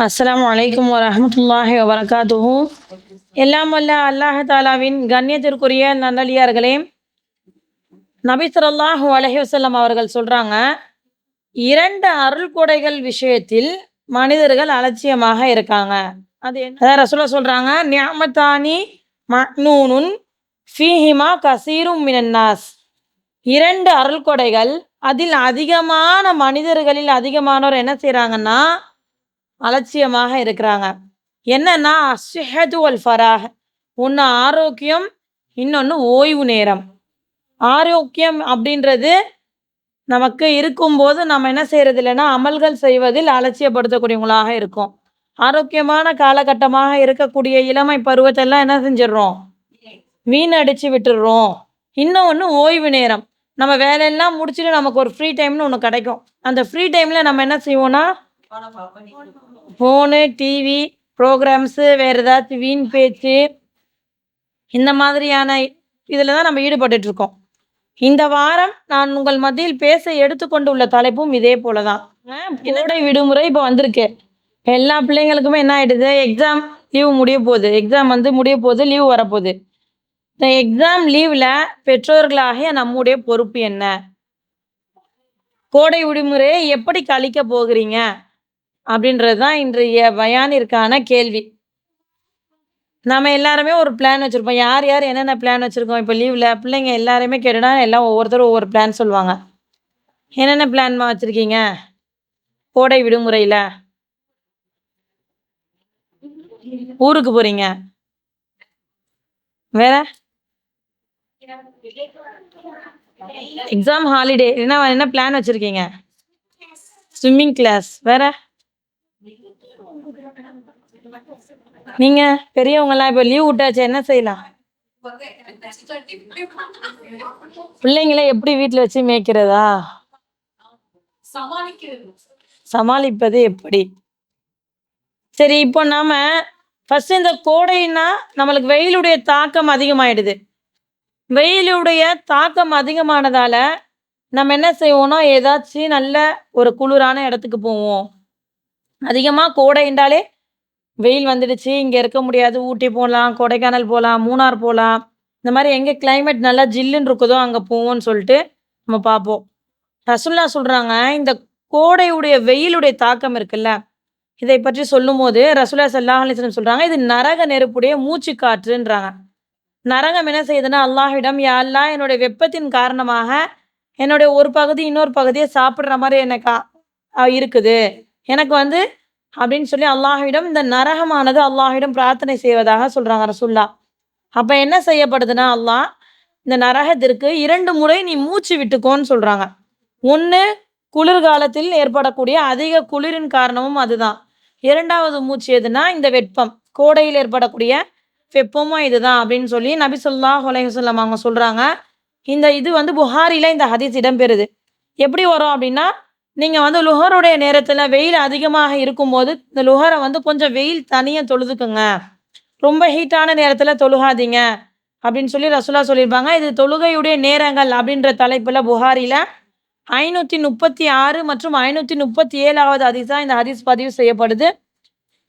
அஸ்ஸலாமு அலைக்கும் வரஹ்மத்துல்லாஹி வபரகாத்துஹு. எல்லாம் வல்ல அல்லாஹ் தாலாவின் கண்ணியத்திற்குரிய நல்லடியார்களே, நபி ஸல்லல்லாஹு அலைஹி வஸல்லம் அவர்கள் சொல்றாங்க, இரண்டு அருள் கொடைகள் விஷயத்தில் மனிதர்கள் அலட்சியமாக இருக்காங்க. அது என்ன? அதான் ரசூலுல்லாஹ் சொல்றாங்க, நிஅமத்தானி மஅ்னூனுன் ஃபீஹிமா கஸீரும் மினன் நாஸ். இரண்டு அருள் கொடைகள், அதில் அதிகமான மனிதர்களில் அதிகமானோர் என்ன செய்றாங்கன்னா அலட்சியமாக இருக்கிறாங்க. என்னன்னா அஸ்ஸிஹத்து வல் ஃபராஹ். ஒன்று ஆரோக்கியம், இன்னொன்று ஓய்வு நேரம். ஆரோக்கியம் அப்படின்றது நமக்கு இருக்கும்போது நம்ம என்ன செய்யறது இல்லைன்னா அமல்கள் செய்வதில் அலட்சியப்படுத்தக்கூடியவங்களாக இருக்கும். ஆரோக்கியமான காலகட்டமாக இருக்கக்கூடிய இளமை பருவத்தெல்லாம் என்ன செஞ்சிடுறோம், வீணடிச்சு விட்டுடுறோம். இன்னொன்று ஓய்வு நேரம். நம்ம வேலையெல்லாம் முடிச்சுட்டு நமக்கு ஒரு ஃப்ரீ டைம்னு ஒன்று கிடைக்கும். அந்த ஃப்ரீ டைமில் நம்ம என்ன செய்வோம்னா ஃபோனு, டிவி, ப்ரோக்ராம்ஸு, வேறு ஏதாச்சும் வீண் பேச்சு, இந்த மாதிரியான இதில் தான் நம்ம ஈடுபட்டுட்டு இருக்கோம். இந்த வாரம் நான் உங்கள் மத்தியில் பேச எடுத்துக்கொண்டு உள்ள தலைப்பும் இதே போல தான். கோடை விடுமுறை இப்போ வந்திருக்கு. எல்லா பிள்ளைங்களுக்குமே என்ன ஆயிடுது, எக்ஸாம் லீவு முடிய போகுது. எக்ஸாம் வந்து முடிய போகுது, லீவு வரப்போகுது. இந்த எக்ஸாம் லீவில் பெற்றோர்களாகிய நம்முடைய பொறுப்பு என்ன? கோடை விடுமுறையை எப்படி கழிக்க போகிறீங்க அப்படின்றது தான் இன்றைய பயானிற்கான கேள்வி. நம்ம எல்லாருமே ஒரு பிளான் வச்சிருப்போம். யார் யார் என்னென்ன பிளான் வச்சிருக்கோம்? இப்போ லீவ்ல பிள்ளைங்க எல்லாரையுமே கேட்டுனா எல்லாம் ஒவ்வொருத்தரும் ஒவ்வொரு பிளான் சொல்லுவாங்க. என்னென்ன பிளான்மா வச்சிருக்கீங்க? கோடை விடுமுறையில ஊருக்கு போறீங்க. வேற? Exam holiday. என்ன என்ன பிளான் வச்சிருக்கீங்க? Swimming class. வேற? நீங்க பெரியவங்கலாம் இப்போ லீவ் விட்டாச்சு, என்ன செய்யலாம்? பிள்ளைங்கள எப்படி வீட்டில் வச்சு மேய்க்கிறதா? சமாளிப்பது எப்படி? சரி, இப்போ நாம ஃபர்ஸ்ட் இந்த கோடைன்னா நம்மளுக்கு வெயிலுடைய தாக்கம் அதிகமாயிடுது. வெயிலுடைய தாக்கம் அதிகமானதால நம்ம என்ன செய்வோம்னா ஏதாச்சும் நல்ல ஒரு குளிரான இடத்துக்கு போவோம். அதிகமாக கோடை என்றாலே வெயில் வந்துடுச்சு, இங்கே இருக்க முடியாது, ஊட்டி போகலாம், கொடைக்கானல் போகலாம், மூணார் போகலாம், இந்த மாதிரி எங்கே கிளைமேட் நல்லா ஜில்லுன்னு இருக்குதோ அங்கே போவோம்னு சொல்லிட்டு நம்ம பார்ப்போம். ரசூலுல்லாஹ் சொல்கிறாங்க, இந்த கோடையுடைய வெயிலுடைய தாக்கம் இருக்குல்ல, இதை பற்றி சொல்லும்போது ரசூலுல்லாஹ் ஸல்லல்லாஹு அலைஹி வஸல்லம் சொல்கிறாங்க, இது நரக நெருப்புடைய மூச்சு காற்றுன்றாங்க. நரகம் என்ன செய்யுதுன்னா அல்லாஹ்விடம், யா அல்லாஹ் என்னுடைய வெப்பத்தின் காரணமாக என்னுடைய ஒரு பகுதி இன்னொரு பகுதியை சாப்பிட்ற மாதிரி எனக்கு இருக்குது எனக்கு வந்து அப்படின்னு சொல்லி அல்லாஹ்விடம் இந்த நரகமானது அல்லாஹ்விடம் பிரார்த்தனை செய்வதாக சொல்கிறாங்க ரசூலுல்லாஹ். அப்போ என்ன செய்யப்படுதுன்னா அல்லாஹ் இந்த நரகத்திற்கு 2 முறை நீ மூச்சு விட்டுக்கோன்னு சொல்கிறாங்க. ஒன்று குளிர்காலத்தில் ஏற்படக்கூடிய அதிக குளிரின் காரணமும் அதுதான். இரண்டாவது மூச்சு எதுனா இந்த வெப்பம், கோடையில் ஏற்படக்கூடிய வெப்பமும் இதுதான் அப்படின்னு சொல்லி நபி ஸல்லல்லாஹு அலைஹி வஸல்லம் அவங்க சொல்கிறாங்க. இந்த இது வந்து புகாரியில் இந்த ஹதீஸ் இடம்பெறுது. எப்படி வரும் அப்படின்னா, நீங்கள் வந்து லுஹருடைய நேரத்தில் வெயில் அதிகமாக இருக்கும்போது இந்த லுஹரை வந்து கொஞ்சம் வெயில் தனியாக தொழுதுக்குங்க, ரொம்ப ஹீட்டான நேரத்தில் தொழுகாதீங்க அப்படின்னு சொல்லி ரசூலுல்லாஹ் சொல்லியிருப்பாங்க. இது தொழுகையுடைய நேரங்கள் அப்படின்ற தலைப்பில் புகாரியில் 536 மற்றும் 537வது ஹதீஸாக இந்த ஹதீஸ் பதிவு செய்யப்படுது.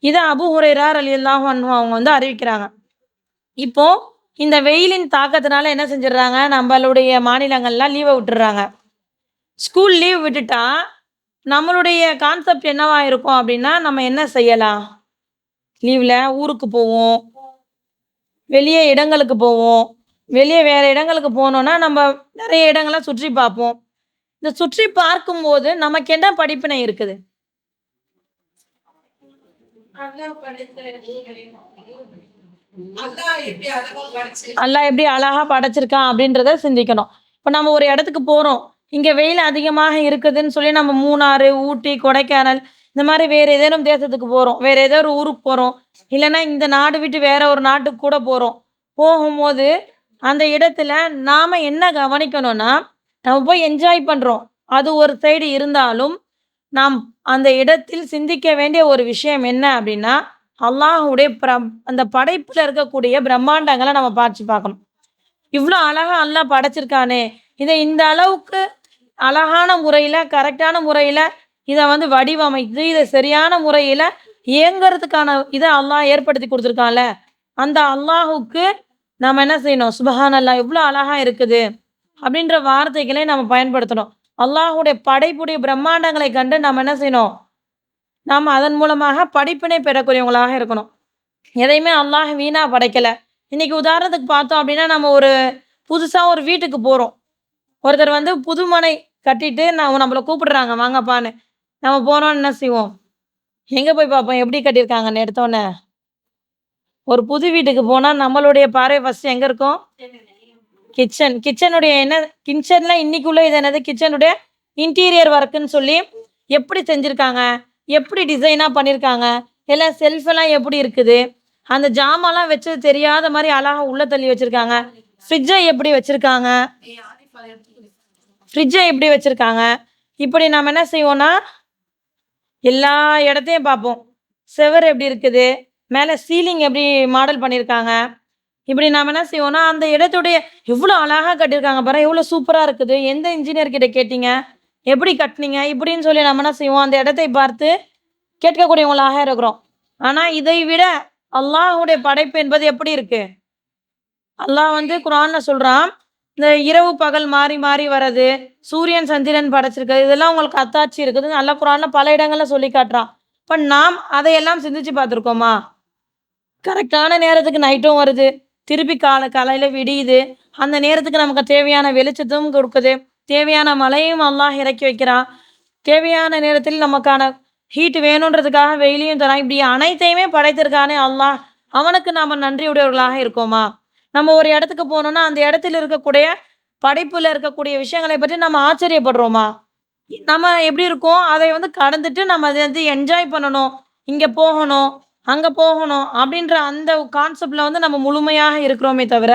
இதை அபூ ஹுரைரா ரலியல்லாஹு அன்ஹு அவங்க வந்து அறிவிக்கிறாங்க. இப்போ இந்த வெயிலின் தாக்கத்தினால என்ன செஞ்சிடுறாங்க, நம்மளுடைய மாநிலங்கள்லாம் லீவை விட்டுடுறாங்க. ஸ்கூல் லீவ் விட்டுட்டா நம்மளுடைய கான்செப்ட் என்னவா இருக்கும் அப்படின்னா, நம்ம என்ன செய்யலாம், லீவில் ஊருக்கு போவோம், வெளியே இடங்களுக்கு போவோம். வெளியே வேறு இடங்களுக்கு போனோன்னா நம்ம நிறைய இடங்களை சுற்றி பார்ப்போம். இந்த சுற்றி பார்க்கும்போது நமக்கு என்ன படிப்பினை இருக்குது? அல்லாஹ் எப்படி அழகா படைச்சிருக்கான் அப்படின்றத சிந்திக்கணும். இப்போ நம்ம ஒரு இடத்துக்கு போகிறோம், இங்கே வெயில் அதிகமாக இருக்குதுன்னு சொல்லி நம்ம மூணாறு, ஊட்டி, கொடைக்கானல் இந்த மாதிரி வேறு ஏதேனும் தேசத்துக்கு போகிறோம், வேறு ஏதோ ஒரு ஊருக்கு போகிறோம், இல்லைன்னா இந்த நாடு விட்டு வேற ஒரு நாட்டுக்கு கூட போகிறோம். போகும்போது அந்த இடத்துல நாம் என்ன கவனிக்கணும்னா, நம்ம போய் என்ஜாய் பண்ணுறோம், அது ஒரு சைடு இருந்தாலும் நாம் அந்த இடத்தில் சிந்திக்க வேண்டிய ஒரு விஷயம் என்ன அப்படின்னா, அல்லாஹுடைய அந்த படைப்பில் இருக்கக்கூடிய பிரம்மாண்டங்களை நம்ம பார்க்கணும். இவ்வளோ அழகா அல்லாஹ் படைச்சிருக்கானே, இதை இந்த அளவுக்கு அழகான முறையில் கரெக்டான முறையில் இதை வந்து வடிவமைத்து இதை சரியான முறையில் ஏங்குறதுக்கான இதை அல்லாஹ் ஏற்படுத்தி கொடுத்துருக்கான்ல, அந்த அல்லாஹுக்கு நம்ம என்ன செய்யணும்? சுபஹானல்லாஹ் எவ்வளோ அழகா இருக்குது அப்படின்ற வார்த்தைகளை நம்ம பயன்படுத்தணும். அல்லாஹுடைய படைப்புடைய பிரம்மாண்டங்களை கண்டு நம்ம என்ன செய்யணும்? நாம அதன் மூலமாக படிப்பினை பெறக்கூடியவங்களாக இருக்கணும். எதையுமே அல்லாஹ் வீணா படைக்கல. இன்னைக்கு உதாரணத்துக்கு பார்த்தோம் அப்படின்னா, நம்ம ஒரு புதுசா ஒரு வீட்டுக்கு போறோம். ஒருத்தர் வந்து புதுமனை கட்டிட்டு நம்மள கூப்பிடுறாங்க வாங்கப்பான்னு. நம்ம போனோம்னு என்ன செய்வோம்? எங்க போய் பார்ப்போம் எப்படி கட்டியிருக்காங்கன்னு எடுத்தோனே. ஒரு புது வீட்டுக்கு போனா நம்மளுடைய பார்வை ஃபர்ஸ்ட் எங்க இருக்கும்? கிச்சன். கிச்சனுடைய என்ன கிச்சன்ல இன்னைக்கு உள்ள இது என்னது? கிச்சனுடைய இன்டீரியர் ஒர்க்குன்னு சொல்லி எப்படி செஞ்சிருக்காங்க? எப்படி டிசைனா பண்ணியிருக்காங்க? எல்லாம் செல்ஃபெல்லாம் எப்படி இருக்குது? அந்த ஜாமான்லாம் வச்சது தெரியாத மாரி அழகா உள்ள தள்ளி வச்சிருக்காங்க. ஃப்ரிட்ஜ எப்படி வச்சிருக்காங்க? ஃப்ரிட்ஜ எப்படி வச்சிருக்காங்க? இப்படி நம்ம என்ன செய்வோம்னா, எல்லா இடத்தையும் பார்ப்போம். செவுரு எப்படி இருக்குது? மேல சீலிங் எப்படி மாடல் பண்ணியிருக்காங்க? இப்படி நாம என்ன செய்வோம்னா, அந்த இடத்துடைய எவ்வளோ அழகா கட்டியிருக்காங்க பாரேன்! எவ்வளோ சூப்பரா இருக்குது. எந்த இன்ஜினியர் கிட்ட கேட்டீங்க? எப்படி கட்டுனீங்க? இப்படின்னு சொல்லி நம்ம என்ன செய்வோம்? அந்த இடத்தை பார்த்து கேட்கக்கூடியவங்களாக இருக்கிறோம். ஆனா, இதை விட அல்லாஹ்வுடைய படைப்பு என்பது எப்படி இருக்கு? அல்லாஹ் வந்து குர்ஆன்ல சொல்றான், இந்த இரவு, பகல் மாறி மாறி வர்றது, சூரியன், சந்திரன் படைச்சிருக்கிறது, இதெல்லாம் உங்களுக்கு அத்தாட்சி இருக்குதுன்னு அல்லாஹ் குர்ஆன்ல பல இடங்கள்ல சொல்லி காட்டுறான். இப்ப நாம் அதையெல்லாம் சிந்திச்சு பார்த்துருக்கோமா? கரெக்டான நேரத்துக்கு நைட்டும் வருது. திருப்பி காலையில விடியுது. அந்த நேரத்துக்கு நமக்கு தேவையான வெளிச்சத்தும் கொடுக்குது. தேவையான மழையும் அல்லாஹ் இறக்கி வைக்கிறான். தேவையான நேரத்தில் நமக்கான ஹீட் வேணுன்றதுக்காக வெயிலையும் தரான். இப்படி அனைத்தையுமே படைத்திருக்கானே அல்லாஹ். அவனுக்கு நாம நன்றியுடையவர்களாக இருக்கோமா? நம்ம ஒரு இடத்துக்கு போனோம்னா, அந்த இடத்துல இருக்கக்கூடிய படைப்புல இருக்கக்கூடிய விஷயங்களை பற்றி நம்ம ஆச்சரியப்படுறோமா? நம்ம எப்படி இருக்கோம்? அதை வந்து கடந்துட்டு நம்ம அத வந்து என்ஜாய் பண்ணணும். இங்க போகணும், அங்க போகணும் அப்படின்ற அந்த கான்செப்ட்ல வந்து நம்ம முழுமையாக இருக்கிறோமே தவிர,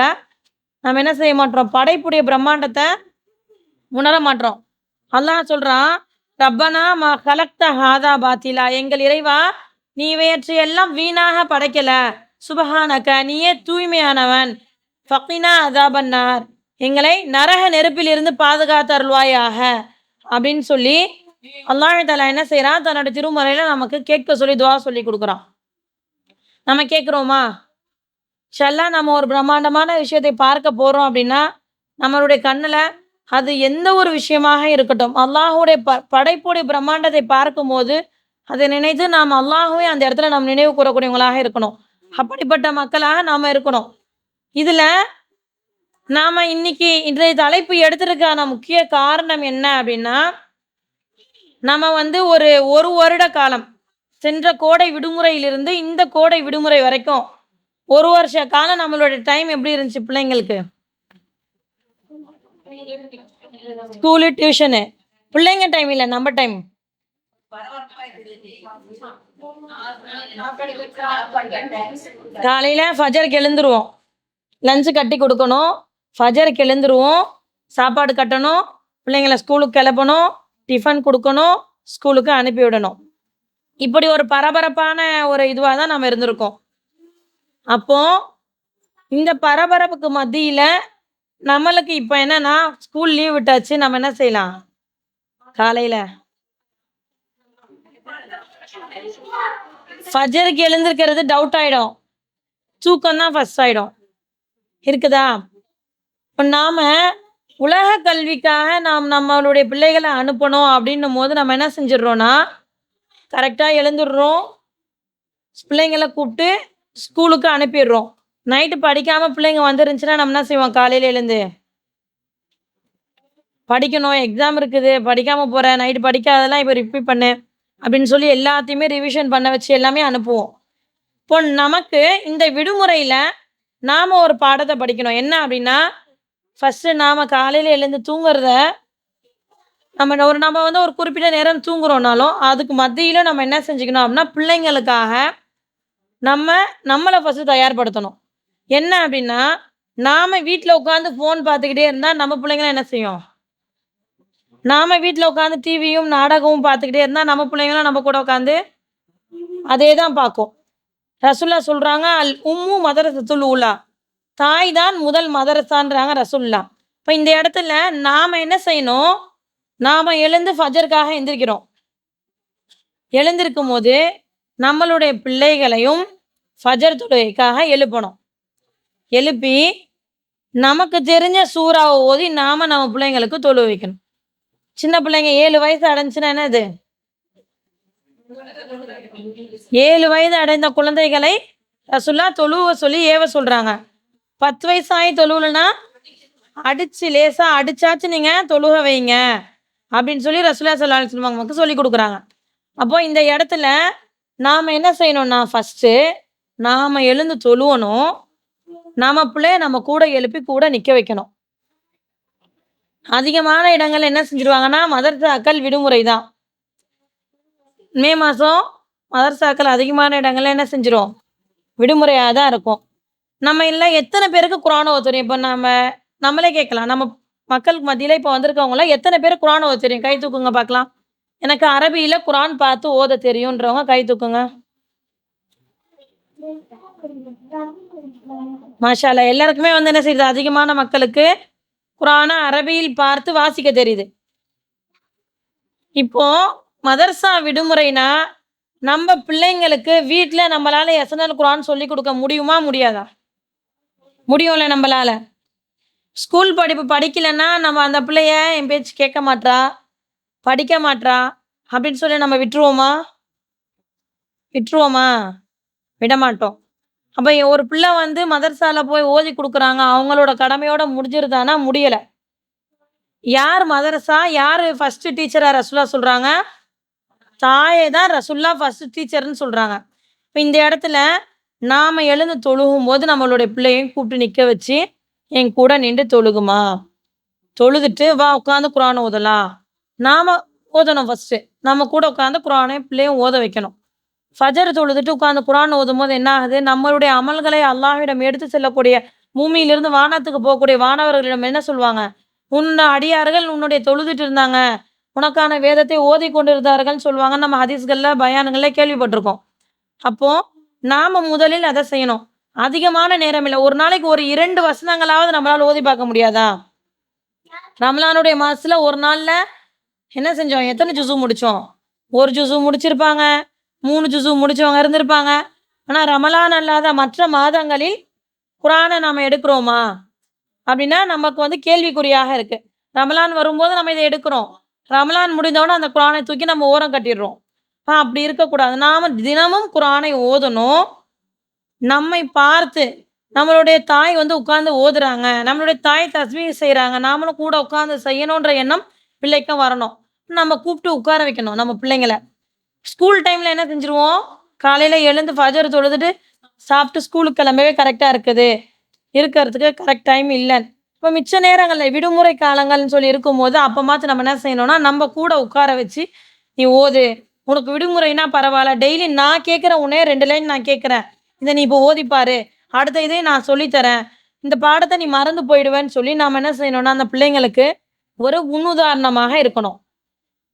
நம்ம என்ன செய்ய மாட்றோம்? படைப்புடைய பிரம்மாண்டத்த உணர மாட்றோம். அல்லாஹ் சொல்றான், "ரப்பனா மா கலக்த ஹாதா பாத்திலா" எங்கள் இறைவா, நீ இவையற்றையெல்லாம் வீணாக படைக்கல. சுபஹானக நீயே தூய்மையானவன். ஃபக்னா அதாபன்னார் எங்களை நரக நெருப்பிலிருந்து பாதுகாத்து அருள்வாயாக. அப்படின்னு சொல்லி அல்லாஹ் தஆலா என்ன செய்றான்? தன்னோட திருமறையில நமக்கு கேட்க சொல்லி துஆ சொல்லி குடுக்குறான். நம்ம கேட்குறோமா? இன்ஷா நம்ம ஒரு பிரம்மாண்டமான விஷயத்தை பார்க்க போறோம் அப்படின்னா, நம்மளுடைய கண்ணுல அது எந்த ஒரு விஷயமாக இருக்கட்டும், அல்லாஹ்வுடைய படைப்புடைய பிரம்மாண்டத்தை பார்க்கும்போது, அதை நினைத்து நாம் அல்லாஹ்வை அந்த இடத்துல நாம் நினைவு கூறக்கூடியவங்களாக இருக்கணும். அப்படிப்பட்ட மக்களாக நாம இருக்கணும். இதுல நாம இன்னைக்கு இன்றைய தலைப்பு எடுத்ததுக்கான முக்கிய காரணம் என்ன அப்படின்னா, நம்ம வந்து ஒரு 1 வருட காலம், சென்ற கோடை விடுமுறையிலிருந்து இந்த கோடை விடுமுறை வரைக்கும் 1 வருஷ காலம் நம்மளோட டைம் எப்படி இருந்துச்சு பிள்ளைங்களுக்கு? School, tuition. பிள்ளைங்க டைம் இல்ல, நம்ம டைம். காலையில ஃபஜருக்கு எழுந்துருவோம். லஞ்ச் கட்டி குடுக்கணும். ஃபஜருக்கு எழுந்துருவோம். சாப்பாடு கட்டணும். பிள்ளைங்கள ஸ்கூலுக்கு கிளப்பணும். டிஃபன் குடுக்கணும். ஸ்கூலுக்கு அனுப்பி விடணும். இப்படி ஒரு பரபரப்பான ஒரு இதுவா தான் நம்ம இருந்திருக்கோம். அப்போ இந்த பரபரப்புக்கு மத்தியில நம்மளுக்கு இப்ப என்னன்னா, ஸ்கூல் லீவ் விட்டாச்சு. நம்ம என்ன செய்யலாம்? காலையில ஃபஜருக்கு எழுந்திருக்கிறது டவுட் ஆயிடும். தூக்கம் தான் ஃபர்ஸ்ட் ஆயிடும். இருக்குதா? இப்ப நாம உலக கல்விக்காக நாம் நம்மளுடைய பிள்ளைகள அனுப்பணும் அப்படின்னும்போது நம்ம என்ன செஞ்சுடுறோம்னா, கரெக்ட்டா எழுந்துடுறோம். பிள்ளைங்கள கூப்பிட்டு ஸ்கூலுக்கு அனுப்பிடுறோம். நைட்டு படிக்காம பிள்ளைங்க வந்துருந்துச்சுன்னா நம்ம என்ன செய்வோம்? காலையில எழுந்து படிக்கணும், எக்ஸாம் இருக்குது, படிக்காம போறேன், நைட்டு படிக்காததெல்லாம் இப்போ ரிப்பீட் பண்ணு அப்படின்னு சொல்லி எல்லாத்தையுமே ரிவிஷன் பண்ண வச்சு எல்லாமே அனுப்புவோம். இப்போ நமக்கு இந்த விடுமுறையில நாம ஒரு பாடத்தை படிக்கணும். என்ன அப்படின்னா, ஃபர்ஸ்ட்டு நாம காலையில எழுந்து தூங்குறத நம்ம வந்து ஒரு குறிப்பிட்ட நேரம் தூங்குறோம்னாலும், அதுக்கு மத்தியில நம்ம என்ன செஞ்சுக்கணும் அப்படின்னா, பிள்ளைங்களுக்காக நம்மள ஃபர்ஸ்ட்டு தயார்படுத்தணும். என்ன அப்படின்னா, நாம வீட்ல உட்காந்து ஃபோன் பார்த்துக்கிட்டே இருந்தா, நம்ம பிள்ளைங்கலாம் என்ன செய்யும்? நாம வீட்ல உட்காந்து டிவியும், நாடகமும் பார்த்துக்கிட்டே இருந்தா, நம்ம பிள்ளைங்களும் நம்ம கூட உட்காந்து அதே தான் பார்க்கும். ரசூலுல்லாஹ் சொல்றாங்க, "அல் உம்மு மதரசத்துல் ஊலா." தாய் தான் முதல் மதரசான்றாங்க ரசூலுல்லாஹ். இப்ப இந்த இடத்துல நாம என்ன செய்யணும்? நாம எழுந்து ஃபஜ்ருக்காக எந்திரிக்கிறோம். எழுந்திருக்கும்போது, நம்மளுடைய பிள்ளைகளையும் ஃபஜர் தொழுகைக்காக எழுப்பணும். எழுப்பி நமக்கு தெரிஞ்ச சூறாவை ஓதி நாம நம்ம பிள்ளைங்களுக்கு தொழு வைக்கணும். சின்ன பிள்ளைங்க 7 வயசு அடைஞ்சுன்னா என்னது? 7 வயது அடைந்த குழந்தைகளை ரசூலுல்லாஹ் தொழுவ சொல்லி ஏவ சொல்றாங்க. 10 வயசு ஆகி தொழுவலன்னா அடிச்சு லேசா அடிச்சாச்சு நீங்க தொழுக வைங்க அப்படின்னு சொல்லி ரசூலுல்லாஹ் ஸல்லல்லாஹு அலைஹி வஸல்லம் நமக்கு சொல்லி கொடுக்குறாங்க. அப்போ இந்த இடத்துல நாம என்ன செய்யணும்னா ஃபர்ஸ்ட்டு நாம எழுந்து தொழுவணும். நம்ம பிள்ளைய நம்ம கூட எழுப்பி கூட நிக்க வைக்கணும். அதிகமான இடங்கள்ல என்ன செஞ்சுருவாங்கன்னா, மதரசாக்கள் விடுமுறை தான். மே மாசம் மதரசாக்கள் அதிகமான இடங்கள்ல என்ன செஞ்சிரும்? விடுமுறையா தான் இருக்கும். நம்ம இல்ல எத்தன பேருக்கு குர்ஆன் ஓத தெரியும்? இப்ப நம்மளே கேட்கலாம். நம்ம மக்களுக்கு மத்தியில இப்ப வந்திருக்கவங்கலாம் எத்தன பேருக்கு குர்ஆன் ஓத தெரியும்? கை தூக்குங்க பார்க்கலாம். எனக்கு அரபியில குர்ஆன் பார்த்து ஓத தெரியுன்றவங்க கை தூக்குங்க. மாஷா அல்லாஹ். எல்லாருக்குமே வந்து என்ன செய்யுது? அதிகமான மக்களுக்கு குர்ஆன அரபியில் பார்த்து வாசிக்க தெரியுது. இப்போ மதர்சா விடுமுறைனா, நம்ம பிள்ளைங்களுக்கு வீட்ல நம்மளால எஸ்என்எல் குர்ஆன் சொல்லிக் குடுக்க முடியுமா? முடியாதா? முடியும்ல நம்பளால. ஸ்கூல் படிப்பு படிக்கலன்னா, நம்ம அந்த பிள்ளைய என் பேச்சு கேட்க மாட்றா, படிக்க மாட்றா அப்படின்னு சொல்லி நம்ம விட்டுருவோமா? விட்டுருவோமா? விடமாட்டோம். அப்ப ஒரு பிள்ளை வந்து மதர்சால போய் ஓதி குடுக்குறாங்க. அவங்களோட கடமையோட முடிஞ்சிருதான்னா? முடியல. யார் மதரசா? யாரு ஃபர்ஸ்ட் டீச்சரா ரசூலுல்லாஹ் சொல்றாங்க? தாயே தான் ரசூலுல்லாஹ் ஃபர்ஸ்ட் டீச்சர்ன்னு சொல்றாங்க. இப்ப இந்த இடத்துல நாம எழுந்து தொழுகும்போது நம்மளுடைய பிள்ளையையும் கூப்பிட்டு நிக்க வச்சு, என் கூட நின்று தொழுகுமா, தொழுதுட்டு வா உட்காந்து குர்ஆன் ஓதலாம். நாம ஓதணும் ஃபர்ஸ்ட்டு. நம்ம கூட உட்காந்து குர்ஆனையும் பிள்ளையும் ஓத வைக்கணும். ஃபஜர் தொழுதுட்டு உட்காந்து குர்ஆன் ஓதும்போது என்ன ஆகுது? நம்மளுடைய அமல்களை அல்லாஹ்விடம் எடுத்து செல்லக்கூடிய பூமியிலிருந்து வானத்துக்கு போகக்கூடிய வானவர்களிடம் என்ன சொல்வாங்க? உன் அடியார்கள் உன்னுடைய தொழுதுட்டு இருந்தாங்க. உனக்கான வேதத்தை ஓதிக் கொண்டிருந்தார்கள்ன்னு சொல்லுவாங்க. நம்ம ஹதீஸ்கள்ல, பயான்கள்ல கேள்விப்பட்டிருக்கோம். அப்போ நாம முதலில் அத செய்யணும். அதிகமான நேரம் இல்ல. ஒரு நாளைக்கு ஒரு 2 வசனங்களாவது நம்மளால ஓதி பார்க்க முடியாதா? ரமலானுடைய மாசத்துல ஒரு நாள்ல என்ன செஞ்சோம்? எத்தன ஜுஸு முடிச்சோம்? 1 ஜுஸு முடிச்சிருப்பாங்க. 3 ஜுஸு முடிச்சவங்க இருந்திருப்பாங்க. ஆனா ரமலான் அல்லாத மற்ற மாதங்களில் குர்ஆன நாம எடுக்கிறோமா? அப்படின்னா நமக்கு வந்து கேள்விக்குறியாக இருக்கு. ரமலான் வரும்போது நம்ம இத எடுக்கிறோம். ரமலான் முடிந்தவுடனே அந்த குர்ஆனை தூக்கி நம்ம ஓரம் கட்டிடுறோம். அப்படி இருக்கக்கூடாது. நாம தினமும் குர்ஆனை ஓதணும். நம்மை பார்த்து நம்மளுடைய தாய் வந்து உட்கார்ந்து ஓதுறாங்க. நம்மளுடைய தாய் தஸ்பீஹ் செய்றாங்க. நாமளும் கூட உட்கார்ந்து செய்யணுன்ற எண்ணம் பிள்ளைக்கும் வரணும். நம்ம கூப்பிட்டு உட்கார வைக்கணும் நம்ம பிள்ளைங்கள. ஸ்கூல் டைம்ல என்ன செஞ்சுருவோம்? காலையில எழுந்து ஃபஜர் தொழுதுட்டு, சாப்பிட்டு ஸ்கூலுக்கு கிளம்பவே கரெக்ட்டா இருக்குது. இருக்கிறதுக்கு கரெக்ட் டைம் இல்ல. இப்ப மிச்ச நேரங்கள்ல விடுமுறை காலங்கள்னு சொல்லி இருக்கும்போது, அப்பமாச்சும் நம்ம என்ன செய்யணும்னா, நம்ம கூட உட்கார வச்சு, "நீ ஓது. உனக்கு விடுமுறைனா பரவால்ல. டெய்லி நான் கேட்கிற உன்னே 2 லைன் நான் கேட்கிறேன். இத நீ இப்போ ஓதி பாரு. அடுத்த இதையும் நான் சொல்லி தரேன். இந்த பாடத்த நீ மறந்து போயிடுவேன்னு" சொல்லி நாம என்ன செய்யணும்னா, அந்த பிள்ளைங்களுக்கு ஒரு முன்னுதாரணமாக இருக்கணும்.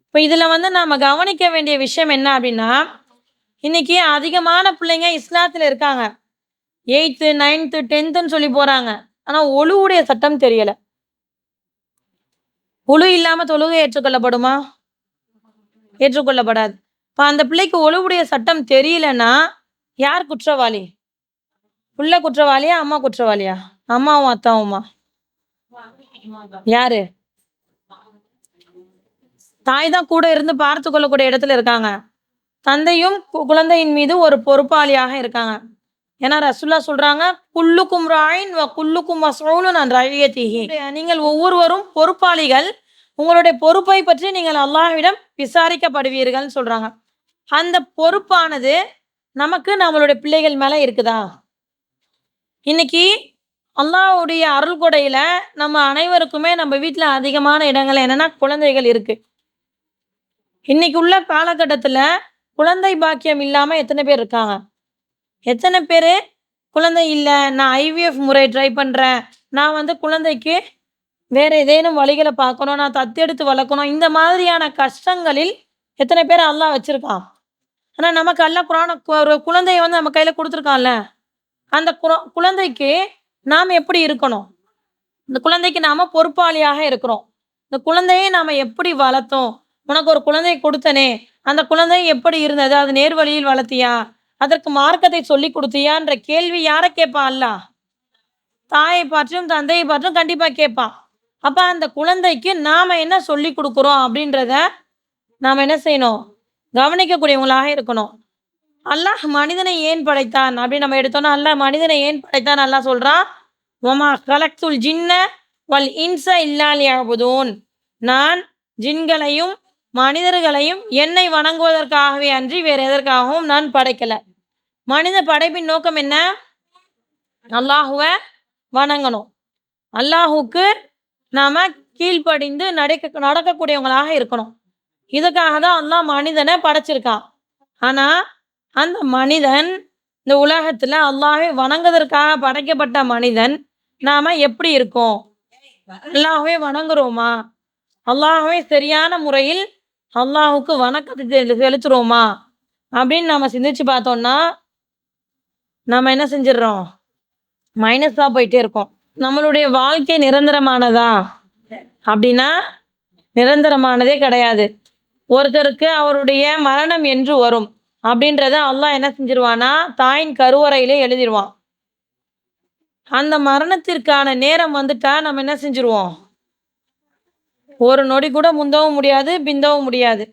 இப்ப இதுல வந்து நாம கவனிக்க வேண்டிய விஷயம் என்ன அப்படின்னா, இன்னைக்கு அதிகமான பிள்ளைங்க இஸ்லாத்துல இருக்காங்க. 8த், 9த், 10த்ன்னு சொல்லி போறாங்க. ஆனா ஒழுவுடைய சட்டம் தெரியல. ஒழு இல்லாம தொழுகை ஏற்றுக்கொள்ளப்படுமா? ஏற்றுக்கொள்ளப்படாது. இப்ப அந்த பிள்ளைக்கு ஒழுவுடைய சட்டம் தெரியலன்னா, யார் குற்றவாளி? புள்ள குற்றவாளியா? அம்மா குற்றவாளியா? அம்மாவும், அத்தாவுமா? யாரு? தாய் தான் கூட இருந்து பார்த்துக் கொள்ளக்கூடிய இடத்துல இருக்காங்க. தந்தையும் குழந்தையின் மீது ஒரு பொறுப்பாளியாக இருக்காங்க. ஏன்னா ரசூலுல்லாஹ் சொல்றாங்க, "குல்லுக்கும் ராயின் வ குல்லுக்கும் மஸ்ஊலுன் அன் ரஇய்யதிஹி." நீங்கள் ஒவ்வொருவரும் பொறுப்பாளிகள். உங்களுடைய பொறுப்பை பற்றி நீங்கள் அல்லாஹ்விடம் விசாரிக்கப்படுவீர்கள்ன்னு சொல்றாங்க. அந்த பொறுப்பானது நமக்கு நம்மளுடைய பிள்ளைகள் மேல இருக்குதா? இன்னைக்கு அல்லாஹ்வுடைய அருள் கொடையில நம்ம அனைவருக்குமே நம்ம வீட்ல அதிகமான இடங்கள்ல என்னன்னா குழந்தைகள் இருக்கு. இன்னைக்கு உள்ள காலகட்டத்துல குழந்தை பாக்கியம் இல்லாம எத்தன பேர் இருக்காங்க? எத்தன பேரு குழந்தை இல்ல, நான் ஐவிஎஃப் முறை ட்ரை பண்றேன். நான் வந்து குழந்தைக்கு வேற ஏதேனும் வழிகள பார்க்கணும். நான் தத்தெடுத்து வளர்க்கணும். இந்த மாதிரியான கஷ்டங்களில் எத்தன பேர் அல்லாஹ் வச்சிருக்கான். ஆனா நமக்கு அல்லாஹ் ஒரு குழந்தைய வந்து நம்ம கையில குடுத்துருக்கான்ல. அந்த குழந்தைக்கு நாம எப்படி இருக்கணும்? இந்த குழந்தைக்கு நாம பொறுப்பாளியாக இருக்கிறோம். இந்த குழந்தையை நாம எப்படி வளர்த்தோம்? உனக்கு ஒரு குழந்தை குடுத்தனே, அந்த குழந்தை எப்படி இருந்தது? அது நேர்வழியில் வளர்த்தியா? அதற்கு மார்க்கத்தை சொல்லிக் குடுத்தியான்ற கேள்வி யார கேட்பான் அல்லாஹ்? தாயை பார்த்தும், தந்தையை பார்த்தும் கண்டிப்பா கேட்பான். அப்ப அந்த குழந்தைக்கு நாம என்ன சொல்லிக் குடுக்குறோம் அப்படின்றத நாம என்ன செய்யணும்? கவனிக்கக்கூடியவங்களாக இருக்கணும். அல்லாஹ் மனிதனை ஏன் படைத்தான்? அப்படின்னு நம்ம எடுத்தோம்னா, அல்லாஹ் மனிதனை ஏன் படைத்தான் அல்லாஹ் சொல்றான், "வமா கலக்துல் ஜின்ன வல் இன்ஸ இல்லா லியஅ்புதூன்." நான் ஜின்களையும், மனிதர்களையும் என்னை வணங்குவதற்காகவே அன்றி வேறு எதற்காகவும் நான் படைக்கல. மனித படைப்பின் நோக்கம் என்ன? அல்லாஹுவ வணங்கணும். அல்லாஹுக்கு நாம கீழ்ப்படிந்து நடக்கக்கூடியவங்களாக இருக்கணும். இதுக்காக தான் அல்லாஹ் மனிதனை படைச்சிருக்கான். ஆனா, அந்த மனிதன் இந்த உலகத்துல அல்லாஹ்வை வணங்குவதற்காக படைக்கப்பட்ட மனிதன், நாம எப்படி இருக்கோம்? அல்லாஹ்வை வணங்குறோமா? அல்லாஹ்வை சரியான முறையில் அல்லாஹ்வுக்கு வணக்கத்தை செலுத்துறோமா? அப்படின்னு நாம சிந்திச்சு பார்த்தோம்னா, நாம என்ன செஞ்சிடுறோம்? மைனஸா போயிட்டே இருக்கோம். நம்மளுடைய வாழ்க்கை நிரந்தரமானதா? அப்படின்னா, நிரந்தரமானதே கிடையாது. ஒருத்தருக்கு அவருடைய மரணம் என்று வரும். அப்படின்றத அல்லாஹ் என்ன செஞ்சிருவான்னா, தாயின் கருவறையிலே எழுதிருவான். அந்த மரணத்திற்கான நேரம் வந்துட்டா நம்ம என்ன செஞ்சுருவோம்? ஒரு நொடி கூட முந்தவும் முடியாது, பிந்தவும் முடியாது.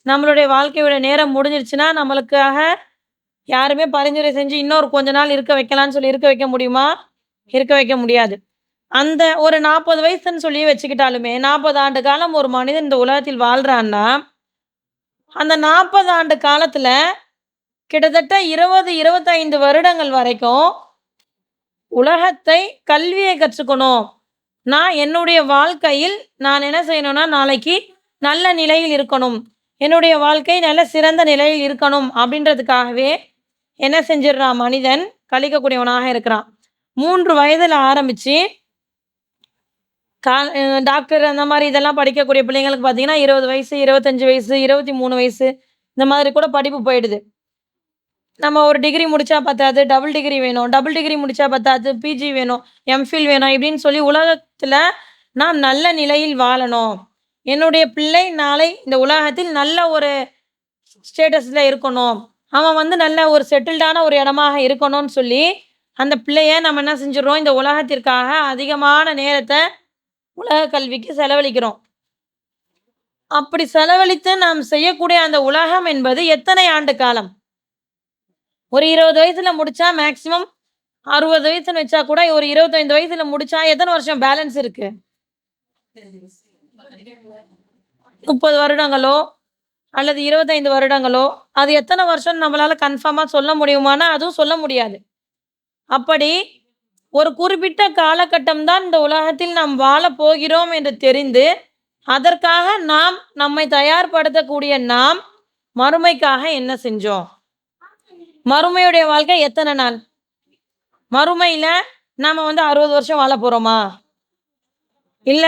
நம்மளுடைய வாழ்க்கையோட நேரம் முடிஞ்சிருச்சுன்னா, நம்மளுக்காக யாருமே பரிந்துரை செஞ்சு இன்னொரு கொஞ்ச நாள் இருக்க வைக்கலான்னு சொல்லி இருக்க வைக்க முடியுமா? இருக்க வைக்க முடியாது. அந்த ஒரு 40 வயசுன்னு சொல்லி வச்சுக்கிட்டாலுமே, 40 ஆண்டு காலம் ஒரு மனிதன் இந்த உலகத்தில் வாழ்றான்னா, அந்த 40 ஆண்டு காலத்துல கிட்டத்தட்ட 20, 25 வருடங்கள் வரைக்கும் உலகத்தை கல்வியை கற்றுக்கணும். நான் என்னுடைய வாழ்க்கையில் நான் என்ன செய்யணும்னா, நாளைக்கு நல்ல நிலையில் இருக்கணும். என்னுடைய வாழ்க்கை நல்ல சிறந்த நிலையில் இருக்கணும் அப்படின்றதுக்காகவே என்ன செஞ்சிடுறான் மனிதன் கழிக்கக்கூடியவனாக இருக்கிறான். 3 வயதில ஆரம்பிச்சு கா டாக்டர் அந்த மாரி இதெல்லாம் படிக்கக்கூடிய பிள்ளைங்களுக்கு பார்த்தீங்கன்னா, 20 வயசு, 25 வயசு, 23 வயசு இந்த மாதிரி கூட படிப்பு போயிடுது. நம்ம ஒரு டிகிரி முடிச்சா பத்தாது, டபுள் டிகிரி வேணும். டபுள் டிகிரி முடிச்சா பத்தாது, பிஜி வேணும், எம்ஃபில் வேணும் இப்படின்னு சொல்லி உலகத்துல நான் நல்ல நிலையில் வாழணும். என்னுடைய பிள்ளை நாளை இந்த உலகத்தில் நல்ல ஒரு ஸ்டேட்டஸ்ல இருக்கணும். அவன் வந்து நல்ல ஒரு செட்டில்டான ஒரு இடமாக இருக்கணும்னு சொல்லி, அந்த பிள்ளைய நம்ம என்ன செஞ்சுர்றோம், இந்த உலகத்திற்காக அதிகமான நேரத்த உலக கல்விக்கு செலவழிக்கிறோம். அப்படி செலவழித்து நாம் செய்யக்கூடிய அந்த உலகம் என்பது எத்தனை ஆண்டு காலம்? ஒரு 20 வயசுல முடிச்சா மேக்ஸிமம் 60 வயசுன்னு வச்சா கூட ஒரு 25 வயசுல முடிச்சா எத்தனை வருஷம் பேலன்ஸ் இருக்கு? 30 வருடங்களோ அல்லது 25 வருடங்களோ, அது எத்தனை வருஷம்னு நம்மளால கன்ஃபார்மா சொல்ல முடியுமான்னா, அதுவும் சொல்ல முடியாது. அப்படி ஒரு குறிப்பிட்ட காலகட்டம் தான் இந்த உலகத்தில் நாம் வாழப் போகிறோம் என்று தெரிந்து, அதற்காக நாம் நம்மை தயார்படுத்தக்கூடிய நாம், மறுமைக்காக என்ன செஞ்சோம்? மறுமையுடைய வாழ்க்கை எத்தனை நாள்? மறுமையில நாம வந்து 60 வருஷம் வாழப் போறோமா? இல்ல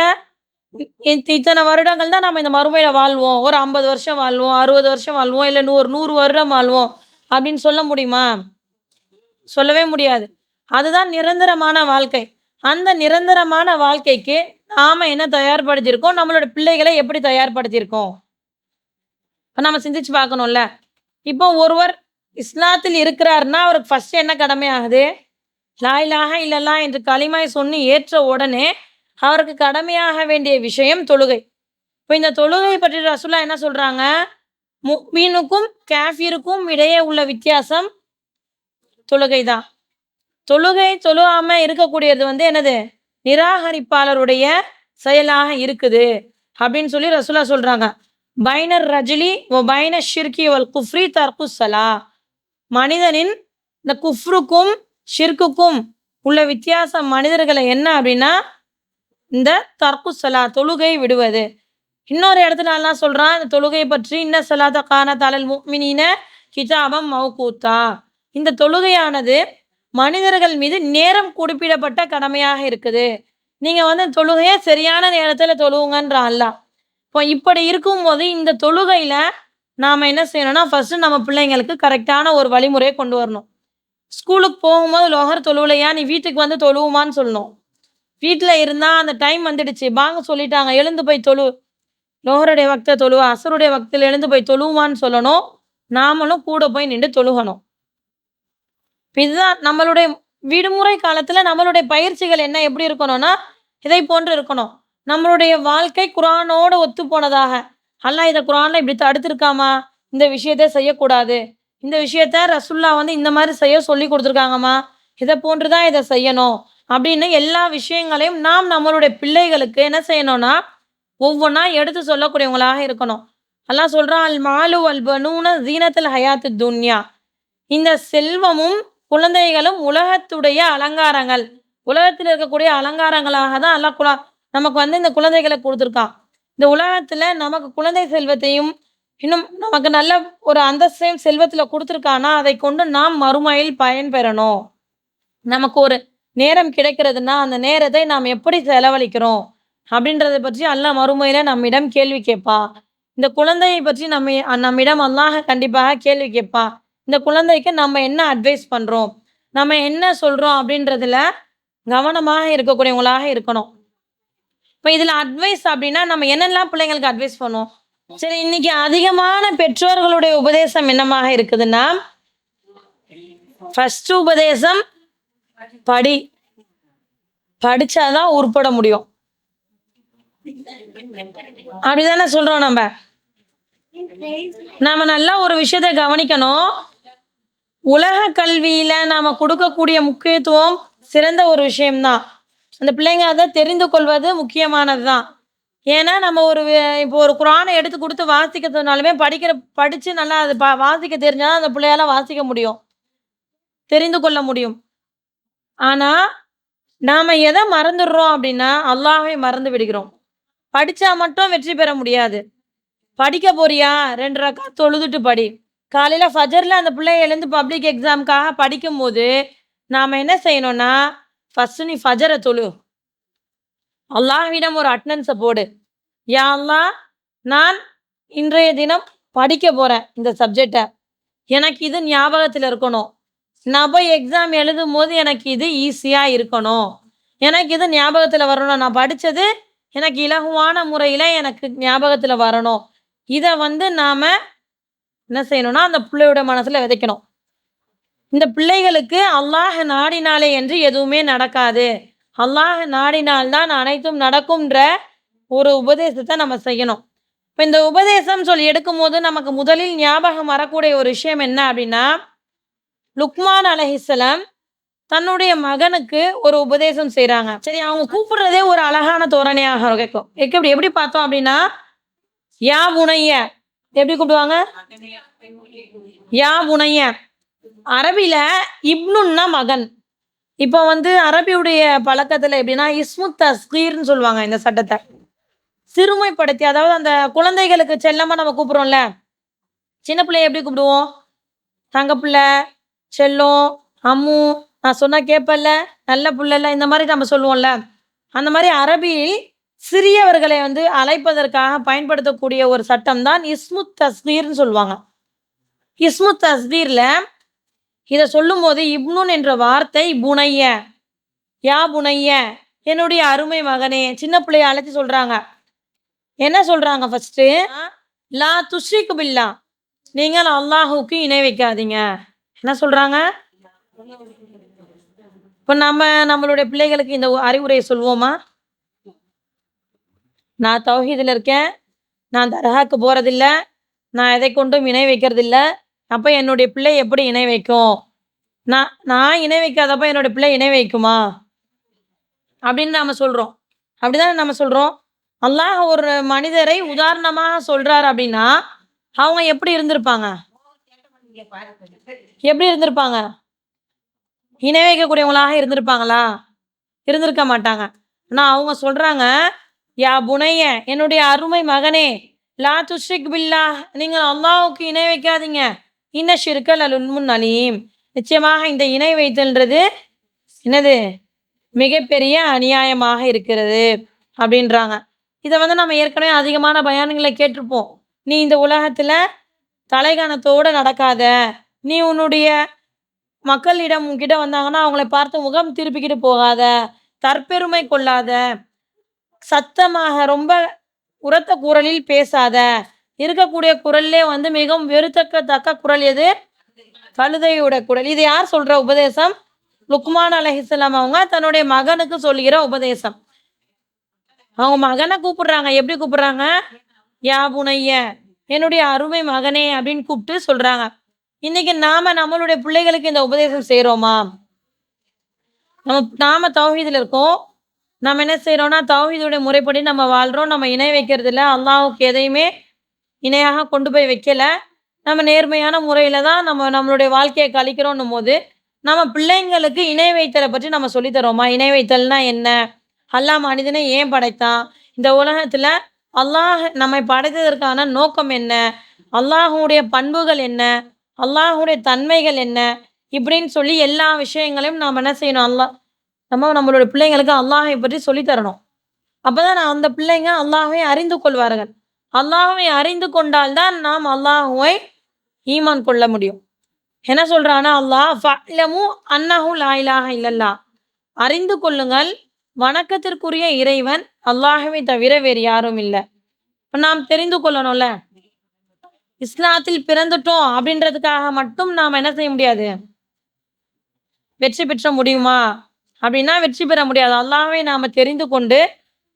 இத்தனை வருடங்கள் தான் நம்ம இந்த மறுமையில வாழ்வோம். ஒரு 50 வருஷம் வாழ்வோம், 60 வருஷம் வாழ்வோம், இல்ல 100 வருடம் வாழ்வோம் அப்படின்னு சொல்ல முடியுமா? சொல்லவே முடியாது. அதுதான் நிரந்தரமான வாழ்க்கை. அந்த நிரந்தரமான வாழ்க்கைக்கு நாம என்ன தயார்படுத்தியிருக்கோம்? நம்மளோட பிள்ளைகளை எப்படி தயார்படுத்தியிருக்கோம்? நம்ம சிந்திச்சு பார்க்கணும்ல. இப்போ ஒருவர் இஸ்லாத்தில் இருக்கிறார்னா, அவருக்கு ஃபர்ஸ்ட் என்ன கடமை ஆகுது? லா இலாஹ இல்லல்லாஹ் என்று கலிமாவை சொல்லி ஏற்ற உடனே, அவருக்கு கடமையாக வேண்டிய விஷயம் தொழுகை. இப்ப இந்த தொழுகை பற்றி ரசூலுல்லாஹ் என்ன சொல்றாங்க? முஃமினுக்கும் காஃபிருக்கும் இடையே உள்ள வித்தியாசம் தொழுகை தான். தொழுகை தொழுகாம இருக்கக்கூடியது வந்து என்னது? நிராகரிப்பாளருடைய செயலாக இருக்குது. அப்படின்னு சொல்லி ரசூலுல்லாஹ் சொல்றாங்க. பைனர் ரஜுலி வ பைன ஷிர்கி வல் குஃப்ரி தர்குஸ் ஸலாஹ். மனிதனின் இந்த குஃப்ருக்கும், ஷிர்க்குக்கும் உள்ள வித்தியாசம் மனிதர்களை என்ன அப்படின்னா, இந்த தர்குஸ் ஸலாஹ் தொழுகை விடுவது. இன்னொரு இடத்துல அல்லாஹ் சொல்றான் இந்த தொழுகையை பற்றி, இன்ன ஸலாத்த கானத் அலல் முஃமினீன கிதாபம் மவ்கூத்தா. இந்த தொழுகையானது மனிதர்கள் மீது நேரம் குறிப்பிடப்பட்ட கடமையாக இருக்குது. நீங்க வந்து தொழுகைய சரியான நேரத்துல தொழுவுங்கன்றான் அல்லாஹ். இப்போ இப்படி இருக்கும்போது இந்த தொழுகையில நாம என்ன செய்யணும்னா, ஃபர்ஸ்ட் நம்ம பிள்ளைங்களுக்கு கரெக்டான ஒரு வழிமுறையை கொண்டு வரணும். ஸ்கூலுக்கு போகும்போது லொஹர் தொழுவலையா, நீ வீட்டுக்கு வந்து தொழுவுமான்னு சொல்லணும். வீட்ல இருந்தா அந்த டைம் வந்துடுச்சு, பாங்கு சொல்லிட்டாங்க, எழுந்து போய் தொழு. லோஹருடைய வக்த தொழுவ அசருடைய வக்தில் எழுந்து போய் தொழுவான்னு சொல்லணும். நாமளும் கூட போய் நின்று தொழுகணும். இதுதான் நம்மளுடைய விடுமுறை காலத்துல நம்மளுடைய பயிற்சிகள் என்ன எப்படி இருக்கணும்னா, இதை போன்று இருக்கணும். நம்மளுடைய வாழ்க்கை குர்ஆனோடு ஒத்து போனதாக. அல்லாஹ் இத குர்ஆன்ல இப்படி தடுத்திருக்காமா? இந்த விஷயத்த செய்யக்கூடாது. இந்த விஷயத்த ரசூலுல்லாஹ் வந்து இந்த மாரி செய்ய சொல்லிக் குடுத்துருக்காங்கம்மா. இத போன்று தான் இத செய்யணும். அப்படின்னு எல்லா விஷயங்களையும் நாம் நம்மளுடைய பிள்ளைகளுக்கு என்ன செய்யணும்னா, ஒவ்வொன்னா எடுத்து சொல்லக்கூடியவங்களாக இருக்கணும். அல்லாஹ் சொல்றான், "அல் மாலு வல் பனூன ஜீனத்துல் ஹயாத்துத் துன்யா." இந்த செல்வமும், குழந்தைகளும் உலகத்துடைய அலங்காரங்கள். உலகத்தில் இருக்கக்கூடிய அலங்காரங்களாக தான் அல்லாஹ் நமக்கு வந்து இந்த குழந்தைகள குடுத்துருக்கான். இந்த உலகத்துல நமக்கு குழந்தை செல்வத்தையும், இன்னும் நமக்கு நல்ல ஒரு அந்தஸ்தையும் செல்வத்துல குடுத்துருக்கான்னா, அதைக் கொண்டு நாம் மறுமையில் பயன்பெறணும். நமக்கு ஒரு நேரம் கிடைக்கிறதுன்னா, அந்த நேரத்தை நாம் எப்படி செலவழிக்கிறோம்? அப்படின்றத பற்றி அல்லாஹ் மறுமையில நம்மிடம் கேள்வி கேட்பான். இந்த குழந்தையை பற்றி நம்மிடம் அல்லாஹ் கண்டிப்பாக கேள்வி கேட்பான். இந்த குழந்தைக்கு நம்ம என்ன அட்வைஸ் பண்றோம்? நம்ம என்ன சொல்றோம்? அப்படின்றதுல கவனமாக இருக்கக்கூடியவங்களாக இருக்கணும். இப்ப இதுல அட்வைஸ் அப்படின்னா, நம்ம என்னெல்லாம் பிள்ளைங்களுக்கு அட்வைஸ் பண்ணுவோம்? சரி, இன்னைக்கு அதிகமான பெற்றோர்களுடைய உபதேசம் என்னமாக இருக்குதுன்னா, ஃபர்ஸ்ட் உபதேசம் படி. படிச்சாதான் உருப்பட முடியும். அப்படிதானே சொல்றோம் நம்ம. நாம நல்லா ஒரு விஷயத்த கவனிக்கணும். உலக கல்வியில நாம கொடுக்கக்கூடிய முக்கியத்துவம் சிறந்த ஒரு விஷயம்தான். அந்த பிள்ளைங்க அத தெரிந்து கொள்வது முக்கியமானதுதான். ஏன்னா நம்ம இப்போ ஒரு குர்ஆன எடுத்து குடுத்து வாசிக்க சொன்னாலுமே படிச்சு நல்லா அது வாசிக்க தெரிஞ்சா தான் அந்த பிள்ளையால வாசிக்க முடியும். தெரிந்து கொள்ள முடியும். ஆனா, நாம எத மறந்துடுறோம் அப்படின்னா, அல்லாஹ்வை மறந்து விடுகிறோம். படிச்சா மட்டும் வெற்றி பெற முடியாது. படிக்க போறியா? 2 ரக்காத் தொழுதுட்டு படி. காலையில ஃபஜர்ல அந்த பிள்ளை எழுந்து பப்ளிக் எக்ஸாம்க்காக படிக்கும்போது, நாம என்ன செய்யணும்னா, ஃபர்ஸ்ட் நீ ஃபஜர தொழு. அல்லாஹ்விடம் ஒரு அட்டெண்டன்ஸ போடு. யா அல்லாஹ், நான் இன்றைய தினம் படிக்க போறேன் இந்த சப்ஜெக்ட்ட. எனக்கு இது ஞாபகத்துல இருக்கணும். நான் போய் எக்ஸாம் எழுதும்போது எனக்கு இது ஈஸியா இருக்கணும். எனக்கு இது ஞாபகத்துல வரணும். நான் படிச்சது எனக்கு இலகுவான முறையில எனக்கு ஞாபகத்துல வரணும். இத வந்து நாம என்ன செய்யணும்னா, அந்த பிள்ளையோட மனசுல விதைக்கணும். இந்த பிள்ளைகளுக்கு அல்லாஹ் நாடினாலே என்று எதுவுமே நடக்காது. அல்லாஹ் நாடினால் தான் அனைத்தும் நடக்கும்ன்ற ஒரு உபதேசத்த நம்ம செய்யணும். இப்ப இந்த உபதேசம் சொல்லி எடுக்கும்போது நமக்கு முதலில் ஞாபகம் வரக்கூடிய ஒரு விஷயம் என்ன அப்படின்னா, லுக்மான் அலைஹிஸ்ஸலாம் தன்னுடைய மகனுக்கு ஒரு உபதேசம் செய்றாங்க. சரி, அவங்க கூப்பிடுறதே ஒரு அழகான தோரணையாக இருக்கும். எப்படி பார்த்தோம் அப்படின்னா, யா புனைய எப்படி கூப்பிடுவாங்க? யா புனைய. அரபில இப்னுன்னா மகன். இப்ப வந்து அரபியுடைய பழக்கத்துல எப்படின்னா, இஸ்மு தஸ்கீர்ன்னு சொல்லுவாங்க இந்த சட்டத்த. சிறுமைப்படுத்தி, அதாவது அந்த குழந்தைகளுக்கு செல்லமா நம்ம கூப்பிடுறோம்ல, சின்ன பிள்ளைய எப்படி கூப்பிடுவோம்? தங்கப்புள்ள, செல்லம், அம்மு, நான் சொன்னா கேட்பல்ல, நல்ல புள்ளல்ல, இந்த மாரி நம்ம சொல்லுவோம்ல. அந்த மாரி அரபியில் சிறியவர்களை வந்து அழைப்பதற்காக பயன்படுத்தக்கூடிய ஒரு சட்டம் தான் இஸ்மு தஸ்கீர்ன்னு சொல்லுவாங்க. இஸ்மு தஸ்கீர்ல இத சொல்லும்போது இப்னுன் என்ற வார்த்தை புனைய, யா புனைய, என்னுடைய அருமை மகனே, சின்ன பிள்ளைய அழைச்சு சொல்றாங்க. என்ன சொல்றாங்க ஃபர்ஸ்ட்டு? லா துஷ்ரிக் பில்லா, நீங்கள் அல்லாஹ்வுக்கு இணை வைக்காதீங்க. என்ன சொல்றாங்க? இப்ப நம்மளுடைய பிள்ளைகளுக்கு இந்த அறிவுரையை சொல்வோமா? நான் தௌஹீதுல இருக்கேன். நான் தர்காக்கு போறதில்ல. நான் எதை கொண்டும் இணை வைக்கிறதில்ல. அப்ப என்னுடைய பிள்ளை எப்படி இணை வைக்கும்? நான் இணை வைக்காதப்ப என்னோட பிள்ளை இணை வைக்குமா? அப்படின்னு நாம சொல்றோம். அப்படிதானே நம்ம சொல்றோம். அல்லாஹ் ஒரு மனிதரை உதாரணமா சொல்றாரு அப்படின்னா, அவங்க எப்படி இருந்திருப்பாங்க? எப்படி இருந்திருப்பாங்க? இணை வைக்கக்கூடியவங்களாக இருந்திருப்பாங்களா? இருந்திருக்க மாட்டாங்க. ஆனா அவங்க சொல்றாங்க, யா புனைய, என்னுடைய அருமை மகனே, லா துஷ்ரிக் பில்லாஹ், நீங்கள் அல்லாஹ்வுக்கு இணை வைக்காதீங்க. இன்ன ஷிர்க லலுல்முன் அலீம், நிச்சயமாக இந்த இணை வைத்தல்ன்றது என்னது? மிகப்பெரிய அநியாயமாக இருக்கிறது அப்படின்றாங்க. இத வந்து நம்ம ஏற்கனவே அதிகமான பயான்கள கேட்டிருப்போம். நீ இந்த உலகத்துல தலைகனத்தோட நடக்காத. நீ உன்னுடைய மக்களிடம் உன்கிட்ட வந்தாங்கன்னா, அவங்கள பார்த்து முகம் திருப்பிக்கிட்டு போகாத. தற்பெருமை கொள்ளாத. சத்தமாக ரொம்ப உரத்த குரலில் பேசாத. இருக்கக்கூடிய குரல்லே வந்து மிகவும் வெறுத்தக்கத்தக்க குரல் எது? கழுதையோட குரல். இது யார் சொல்ற உபதேசம்? லுக்மான் அலைஹிஸ்ஸலாம் அவங்க தன்னுடைய மகனுக்கு சொல்லுகிற உபதேசம். அவங்க மகனை கூப்பிடுறாங்க. எப்படி கூப்பிடுறாங்க? யா புனைய, என்னுடைய அருமை மகனே அப்படின்னு கூப்பிட்டு சொல்றாங்க. இன்னைக்கு நாம நம்மளுடைய பிள்ளைகளுக்கு இந்த உபதேசம் செய்றோமா? நாம தௌஹீதுல இருக்கோம். நம்ம என்ன செய்றோம்னா, தௌஹீதுடைய முறைப்படி நம்ம வாழ்றோம். நம்ம இணை வைக்கிறதில்ல. அல்லாஹ்வுக்கு எதையுமே இணையாக கொண்டு போய் வைக்கல. நம்ம நேர்மையான முறையில தான் நம்மளுடைய வாழ்க்கைய கழிக்கிறோன்னும்போது, நம்ம பிள்ளைங்களுக்கு இணை வைத்தல பற்றி நம்ம சொல்லி தர்றோமா? இணை வைத்தல்னா என்ன? அல்லாஹ் மனிதனை ஏன் படைத்தான்? இந்த உலகத்துல அல்லாஹ் நம்மை படைத்ததற்கான நோக்கம் என்ன? அல்லாஹ்வுடைய பண்புகள் என்ன? அல்லாஹ்வுடைய தன்மைகள் என்ன? இப்படின்னு சொல்லி எல்லா விஷயங்களையும் நாம என்ன செய்யணும்? நம்மளுடைய பிள்ளைங்களுக்கு அல்லாஹை பற்றி சொல்லி தரணும். அப்பதான் அந்த பிள்ளைங்க அல்லாஹ்வை அறிந்து கொள்வார்கள். அல்லாஹ்வை அறிந்து கொண்டால் தான் நாம் அல்லாஹ்வை ஈமான் கொள்ள முடியும். என்ன சொல்றான்னா அல்லாஹ் ஃபஅலமு அன்னஹு லா இலாஹ இல்லல்லாஹ். அறிந்து கொள்ளுங்கள், வணக்கத்திற்குரிய இறைவன் அல்லாஹ்வை தவிர வேறு யாரும் இல்ல. இப்ப நாம் தெரிந்து கொள்ளணும்ல. இஸ்லாத்தில் பிறந்துட்டோம் அப்படின்றதுக்காக மட்டும் நாம என்ன செய்ய முடியாது? வெற்றி பெற்ற முடியுமா? அப்படின்னா வெற்றி பெற முடியாது. அல்லாஹ்வை நாம தெரிந்து கொண்டு,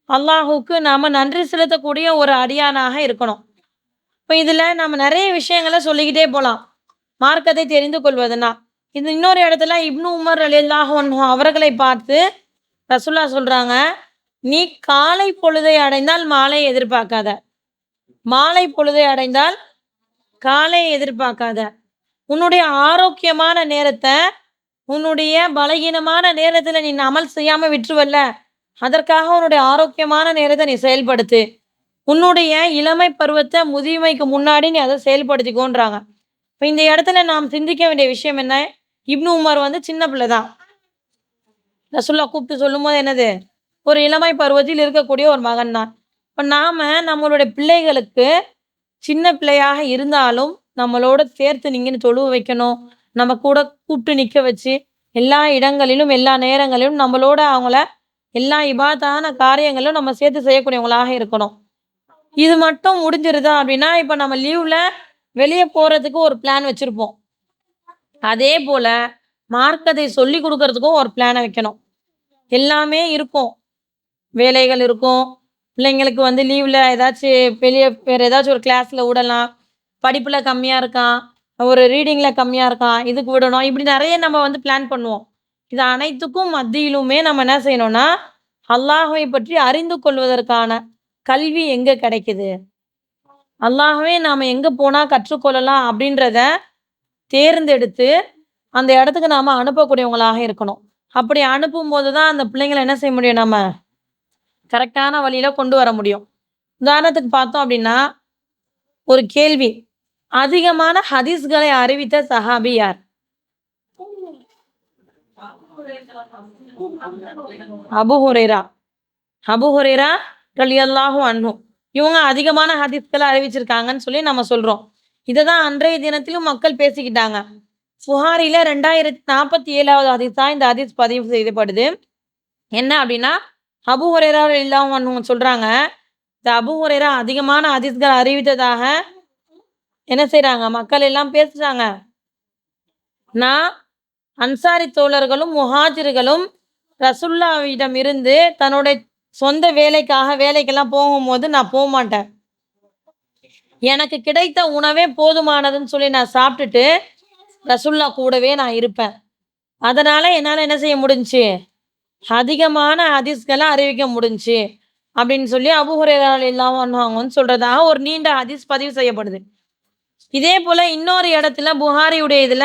அல்லாஹ்வுக்கு நாம நன்றி செலுத்தக்கூடிய ஒரு அடியானாக இருக்கணும். இப்ப இதுல நம்ம நெறைய விஷயங்கள சொல்லிக்கிட்டே போலாம். மார்க்கத்தை தெரிந்து கொள்வதுன்னா. இது இன்னொரு இடத்துல இப்னு உமர் ரலியல்லாஹு அன்ஹு அவர்களை பார்த்து ரசூலுல்லாஹ் சொல்றாங்க, "நீ காலை பொழுதை அடைந்தால் மாலை எதிர்பார்க்காத. மாலை பொழுதை அடைந்தால் காலை எதிர்பார்க்காத. உன்னுடைய ஆரோக்கியமான நேரத்த, உன்னுடைய பலகீனமான நேரத்துல நீ அமல் செய்யாம விட்டுருவல்ல, அதற்காக உன்னுடைய ஆரோக்கியமான நேரத்த நீ செயல்படுத்து. உன்னுடைய இளமை பருவத்த முதுமைக்கு முன்னாடி நீ அத செயல்படுத்திக்கோன்றாங்க." இப்ப இந்த இடத்துல நாம் சிந்திக்க வேண்டிய விஷயம் என்ன? இப்னு உமர் வந்து சின்ன பிள்ளை தான். ரசூலுல்லாஹ் கூப்பிட்டு சொல்லும்போது என்னது? ஒரு இளமை பருவத்தில் இருக்கக்கூடிய ஒரு மகன் தான். இப்ப நாம நம்மளுடைய பிள்ளைகளுக்கு சின்ன பிள்ளையாக இருந்தாலும், நம்மளோட சேர்த்து நின்னு தொழுவ வைக்கணும். நம்ம கூட கூப்பிட்டு நிக்க வச்சு, எல்லா இடங்களிலும், எல்லா நேரங்களிலும் நம்மளோட அவங்கள எல்லா இபாதத்தான காரியங்களும் நம்ம சேர்த்து செய்யக்கூடியவங்களாக இருக்கணும். இது மட்டும் முடிஞ்சிருதா அப்படின்னா, இப்ப நம்ம லீவ்ல வெளிய போறதுக்கு ஒரு பிளான் வச்சிருப்போம். அதே போல மார்க்கத்தை சொல்லிக் குடுக்கறதுக்கும் ஒரு பிளான வைக்கணும். எல்லாமே இருக்கும். வேலைகள் இருக்கும். பிள்ளைங்களுக்கு வந்து லீவ்ல வெளிய வேற ஏதாச்சும் ஒரு கிளாஸ்ல விடலாம். படிப்புல கம்மியா இருக்கான். ஒரு ரீடிங்ல கம்மியா இருக்கான். இதுக்கு விடணும். இப்படி நெறைய நம்ம வந்து பிளான் பண்ணுவோம். இது அனைத்துக்கும் மத்தியிலுமே நம்ம என்ன செய்யணும்னா, அல்லாஹ்வை பற்றி அறிந்து கொள்வதற்கான கல்வி எங்க கிடைக்குது? அல்லாஹ்வே நாம எங்க போனா கற்றுக்கொள்ளலாம் அப்படின்றத தேர்ந்தெடுத்து, அந்த இடத்துக்கு நாம அனுப்பக்கூடியவங்களாக இருக்கணும். அப்படி அனுப்பும்போது தான் அந்த பிள்ளைங்கள என்ன செய்ய முடியும் நம்ம? கரெக்ட்டான வழியில கொண்டு வர முடியும். உதாரணத்துக்கு பார்த்தோம் அப்படின்னா, ஒரு கேள்வி. அதிகமான ஹதீஸ்களை அறிவித்த சஹாபி யார்? அபூ ஹுரைரா. அபூ ஹுரைரா ரலியல்லாஹு அன்ஹு. இவங்க அதிகமான ஹதீஸ்கள அறிவிச்சிருக்காங்கன்னு சொல்லி நம்ம சொல்றோம். இத தான் அன்றைய தினத்திலும் மக்கள் பேசிக்கிட்டாங்க. புகாரில 2047வது ஹதீஸா இந்த ஹதீஸ் பதிவு செய்யப்படுது. என்ன அப்படின்னா, அபூ ஹுரைரா ரலியல்லாஹு அன்ஹு சொல்றாங்க, இந்த அபூ ஹுரைரா அதிகமான ஹதீஸ்கள் அறிவித்ததாக என்ன செய்றாங்க? மக்கள் எல்லாம் பேசுறாங்க. நான் அன்சாரி தோழர்களும், முஹாஜிர்களும் ரசூலுல்லாவிடம் இருந்து தன்னுடைய சொந்த வேலைக்கெல்லாம் போகும்போது நான் போமாட்டேன். எனக்கு கிடைத்த உணவே போதுமானதுன்னு சொல்லி நான் சாப்பிட்டுட்டு, ரசூலுல்லாஹ் கூடவே நான் இருப்பேன். அதனால என்னால என்ன செய்ய முடிஞ்சுச்சு? அதிகமான ஹதீஸ்கள அறிவிக்க முடிஞ்சுச்சு. அப்படின்னு சொல்லி அபூ ஹுரைரா ரலியல்லாஹு அன்ஹு அவங்க வந்து சொல்றதாக ஒரு நீண்ட ஹதீஸ் பதிவு செய்யப்படுது. இதே போல இன்னொரு இடத்துல புகாரியுடைய இதுல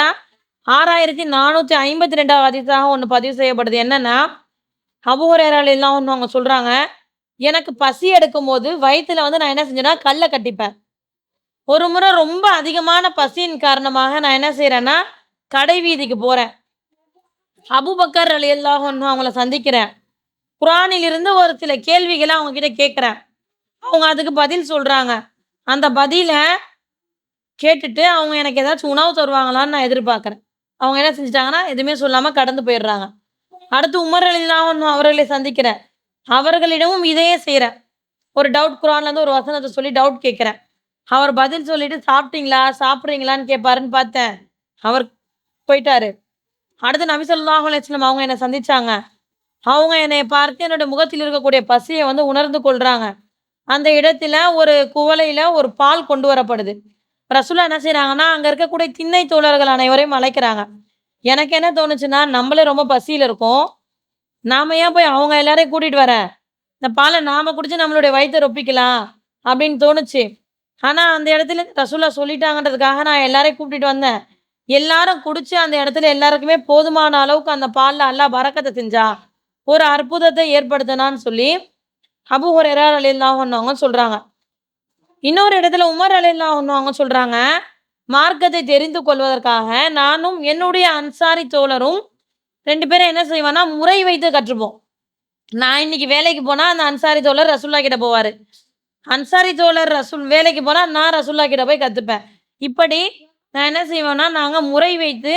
6452வது ஹதீஸாக ஒண்ணு பதிவு செய்யப்படுது. என்னன்னா, அபூ ஹுரைரா ரலியல்லாஹு அன்ஹு அவங்க சொல்றாங்க, எனக்கு பசி எடுக்கும்போது வயித்துல வந்து நான் என்ன செஞ்சேன்னா, கல்ல கட்டிப்பேன். ஒரு முறை ரொம்ப அதிகமான பசியின் காரணமாக நான் என்ன செய்றேன்னா, கடை வீதிக்கு போறேன். அபூபக்கர் ரலியல்லாஹு அன்ஹு அவங்கள சந்திக்கிறேன். குர்ஆனிலிருந்து ஒரு சில கேள்விகள அவங்க கிட்ட கேட்கிறேன். அவங்க அதுக்கு பதில் சொல்றாங்க. அந்த பதில கேட்டுட்டு அவங்க எனக்கு ஏதாச்சும் உணவு தருவாங்களான்னு நான் எதிர்பார்க்கிறேன். அவங்க என்ன செஞ்சுட்டாங்கன்னா, எதுவுமே சொல்லாம கடந்து போயிடுறாங்க. அடுத்து உமர் ரலியல்லாஹு அன்ஹு அவர்களை சந்திக்கிறேன். அவர்களிடமும் இதையே செய்றேன். ஒரு டவுட் குரான்லேருந்து ஒரு வசனத்த சொல்லி டவுட் கேட்குறேன். அவர் பதில் சொல்லிட்டு சாப்பிட்டீங்களா? சாப்பிட்றீங்களான்னு கேட்பாருன்னு பார்த்தேன். அவர் போயிட்டாரு. அடுத்து நபி ஸல்லல்லாஹு அலைஹி வஸல்லம் அவங்க என்ன சந்திச்சாங்க. அவங்க என்னைய பார்த்து என்னோட முகத்தில் இருக்கக்கூடிய பசிய வந்து உணர்ந்து கொள்றாங்க. அந்த இடத்துல ஒரு குவளையில ஒரு பால் கொண்டு வரப்படுது. ரசூலா என்ன செய்றாங்கன்னா, அங்க இருக்கக்கூடிய திண்ணை தோழர்கள் அனைவரையும் அழைக்கிறாங்க. எனக்கு என்ன தோணுச்சுன்னா, நம்மளே ரொம்ப பசியில இருக்கோம். நாம ஏன் போய் அவங்க எல்லாரையும் கூட்டிட்டு வர? இந்த பால நாம குடிச்சு நம்மளுடைய வயித்த ரொப்பிக்கலாம் அப்படின்னு தோணுச்சு. ஆனா, அந்த இடத்துல ரசூலா சொல்லிட்டாங்கன்றதுக்காக நான் எல்லாரையும் கூட்டிட்டு வந்தேன். எல்லாரும் குடிச்சு அந்த இடத்துல எல்லாருக்குமே போதுமான அளவுக்கு அந்த பால்ல அல்லாஹ் பரக்கத்த செஞ்சான். ஒரு அற்புதத்தை ஏற்படுத்தினான்னு சொல்லி அபூ ஹுரைரா ரலியல்லாஹு அன்ஹு அவங்க சொல்றாங்க. இன்னொரு இடத்துல உமர் ரலியல்லாஹு அன்ஹு அவங்க சொல்றாங்க, மார்க்கத்தை தெரிந்து கொள்வதற்காக நானும் என்னுடைய அன்சாரி தோழரும் 2 பேரும் என்ன செய்வோம்னா, முறை வைத்து கற்றுப்போம். நான் இன்னைக்கு வேலைக்கு போனா, அந்த அன்சாரி தோழர் ரசூலுல்லாஹ் கிட்ட போவாரு. அன்சாரி தோழர் வேலைக்கு போனா, நான் ரசூலுல்லாஹ் கிட்ட போய் கத்துப்பேன். இப்படி நான் என்ன செய்வேன்னா, நாங்க முறை வைத்து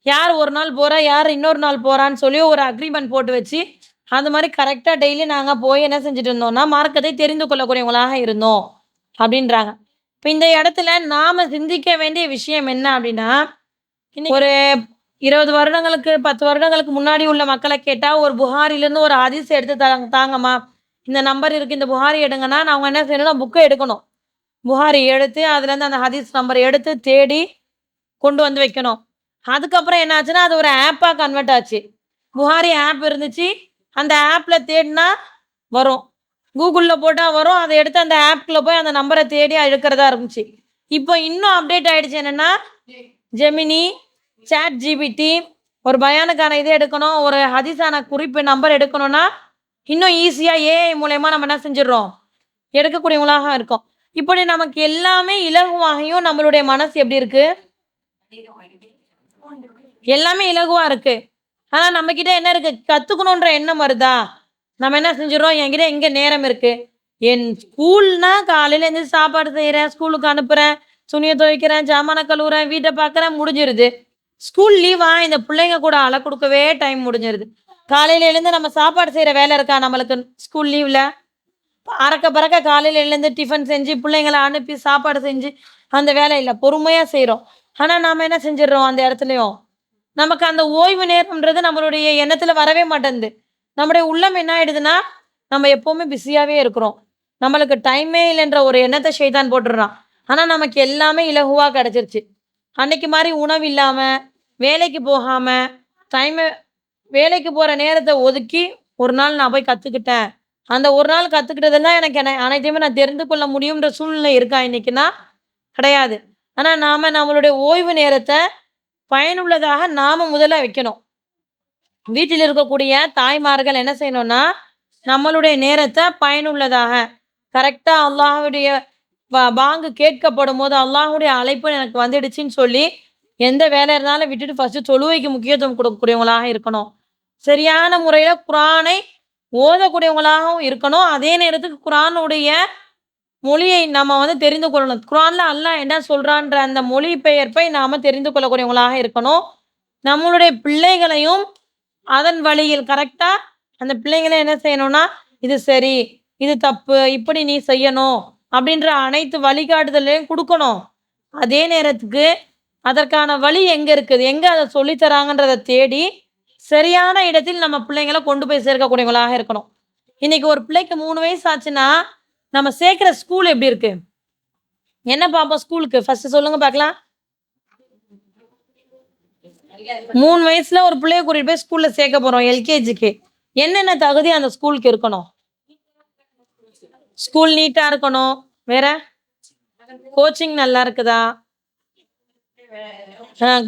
யார் ஒரு நாள் போறா, யார் இன்னொரு நாள் போறான்னு சொல்லி ஒரு அக்ரீமெண்ட் போட்டு வச்சு, அந்த மாரி கரெக்ட்டா டெய்லி நாங்க போய் என்ன செஞ்சுட்டு இருந்தோம்னா, மார்க்கத்தை தெரிந்து கொள்ளக்கூடியவங்களாக இருந்தோம். அப்படின்றாங்க. இப்ப இந்த இடத்துல நாம சிந்திக்க வேண்டிய விஷயம் என்ன அப்படின்னா, ஒரு 20 வருடங்களுக்கு, 10 வருடங்களுக்கு முன்னாடி உள்ள மக்கள கேட்டா, ஒரு புகாரிலேருந்து ஒரு ஹதீஸ் எடுத்து தாங்கம்மா. இந்த நம்பர் இருக்கு. இந்த புகாரி எடுங்கன்னா, அவங்க என்ன செய்யணும்னா, புக்க எடுக்கணும். புகாரி எடுத்து, அதுலேருந்து அந்த ஹதீஸ் நம்பர் எடுத்து தேடி கொண்டு வந்து வைக்கணும். அதுக்கப்புறம் என்ன ஆச்சுன்னா, அது ஒரு ஆப்பா கன்வெர்ட் ஆச்சு. புகாரி ஆப் இருந்துச்சு. அந்த ஆப்ல தேடுனா வரும். கூகுள்ல போட்டா வரும். அத எடுத்து அந்த ஆப்க்குள்ள போய் அந்த நம்பர தேடி எடுக்கிறதா இருந்துச்சு. இப்போ இன்னும் அப்டேட் ஆயிடுச்சு என்னன்னா, ஜெமினி, சாட் ஜிபிடி ஒரு பயானுக்கான இது எடுக்கணும். ஒரு ஹதீஸான குறிப்பு நம்பர் எடுக்கணும்னா, இன்னும் ஈஸியா ஏஐ மூலியமா நம்ம என்ன செஞ்சுடுறோம், எடுக்கக்கூடியவங்களாக இருக்கோம். இப்படி நமக்கு எல்லாமே இலகுவாகியும் நம்மளுடைய மனசு எப்படி இருக்கு? எல்லாமே இலகுவா இருக்கு. ஆனா நம்மகிட்ட என்ன இருக்கு? கத்துக்கணுன்ற எண்ணம் வருதா? நம்ம என்ன செஞ்சுர்றோம், என்கிட்ட எங்க நேரம் இருக்கு? என் ஸ்கூல்னா காலையில எந்திரிச்சு சாப்பாடு செய்றேன், ஸ்கூலுக்கு அனுப்புறேன், துணிய துவைக்கிறேன், ஜாமான கழுவுறேன், வீட்ட பார்க்குறேன், முடிஞ்சிருது. ஸ்கூல் லீவா இந்த பிள்ளைங்க கூட அழ குடுக்கவே டைம் முடிஞ்சிருது. காலையில எழுந்து நம்ம சாப்பாடு செய்ற வேலை இருக்கா நம்மளுக்கு ஸ்கூல் லீவ்ல? அறக்க பறக்க காலையில எழுந்து டிஃபன் செஞ்சு, பிள்ளைங்கள அனுப்பி சாப்பாடு செஞ்சு, அந்த வேலை இல்ல. பொறுமையா செய்றோம். ஆனா நாம என்ன செஞ்சுர்றோம் அந்த இடத்துலயும்? நமக்கு அந்த ஓய்வு நேரம்ன்றது நம்மளுடைய எண்ணத்துல வரவே மாட்டேன்து. நம்முடைய உள்ளம் என்ன ஆயிடுதுன்னா, நம்ம எப்பவுமே பிஸியாவே இருக்கிறோம். நம்மளுக்கு டைமே இல்லன்ற ஒரு எண்ணத்த ஷைத்தான் போட்டுர்றான். ஆனா நமக்கு எல்லாமே இலகுவா கிடைச்சிருச்சு. அன்னைக்கு மாரி உணவு இல்லாம, வேலைக்கு போகாம, டைமு வேலைக்கு போற நேரத்த ஒதுக்கி, ஒரு நாள் நான் போய் கத்துக்கிட்டேன். அந்த ஒரு நாள் கத்துக்கிட்டதெல்லாம் எனக்கு அனைத்தையுமே நான் தெரிந்து கொள்ள முடியும்ன்ற சூழ்நிலை இருக்கா இன்னைக்குன்னா? கிடையாது. ஆனா நாம நம்மளுடைய ஓய்வு நேரத்த பயனுள்ளதாக நாம முதல்ல வைக்கணும். வீட்டில் இருக்கக்கூடிய தாய்மார்கள் என்ன செய்யணும்னா, நம்மளுடைய நேரத்த பயனுள்ளதாக, கரெக்ட்டா அல்லாஹ்வுடைய பாங்கு கேட்கப்படும்போது, அல்லாஹ்வுடைய அழைப்பு எனக்கு வந்துடுச்சுன்னு சொல்லி, எந்த வேலை இருந்தாலும் விட்டுட்டு ஃபர்ஸ்ட்டு தொழுகைக்கு முக்கியத்துவம் கொடுக்கக்கூடியவங்களாக இருக்கணும். சரியான முறையில குர்ஆனை ஓதக்கூடியவங்களாகவும் இருக்கணும். அதே நேரத்துக்கு குர்ஆனுடைய மொழியை நம்ம வந்து தெரிந்து கொள்ளணும். குர்ஆன்ல அல்லாஹ் என்ன சொல்றான்ற அந்த மொழிபெயர்ப்பை நாம தெரிந்து கொள்ளக்கூடியவங்களாக இருக்கணும். நம்மளுடைய பிள்ளைகளையும் அதன் வழியில் கரெக்ட்டா அந்த பிள்ளைங்கள என்ன செய்யணும்னா, இது சரி, இது தப்பு, இப்படி நீ செய்யணும் அப்படின்ற அனைத்து வழிகாட்டுதலையும் குடுக்கணும். அதே நேரத்துக்கு அதற்கான வழி எங்க இருக்குது? எங்க அத சொல்லி தராங்கன்றத தேடி, சரியான இடத்தில் நம்ம பிள்ளைங்கள கொண்டு போய் சேர்க்கக்கூடியவங்களாக இருக்கணும். இன்னைக்கு ஒரு பிள்ளைக்கு 3 வயசு ஆச்சுன்னா, நம்ம சேர்க்கிற ஸ்கூல் எப்படி இருக்கு? என்ன பார்ப்போம் ஸ்கூலுக்கு? ஃபர்ஸ்ட்டு சொல்லுங்க பார்க்கலாம். 3 வயசுல ஒரு பிள்ளைய கூட்டிட்டு போய் ஸ்கூல்ல சேர்க்க போறோம் எல்கேஜிக்கு. என்னென்ன தகுதி அந்த ஸ்கூலுக்கு இருக்கணும்? ஸ்கூல் நீட்டா இருக்கணும். வேற? கோச்சிங் நல்லா இருக்குதா?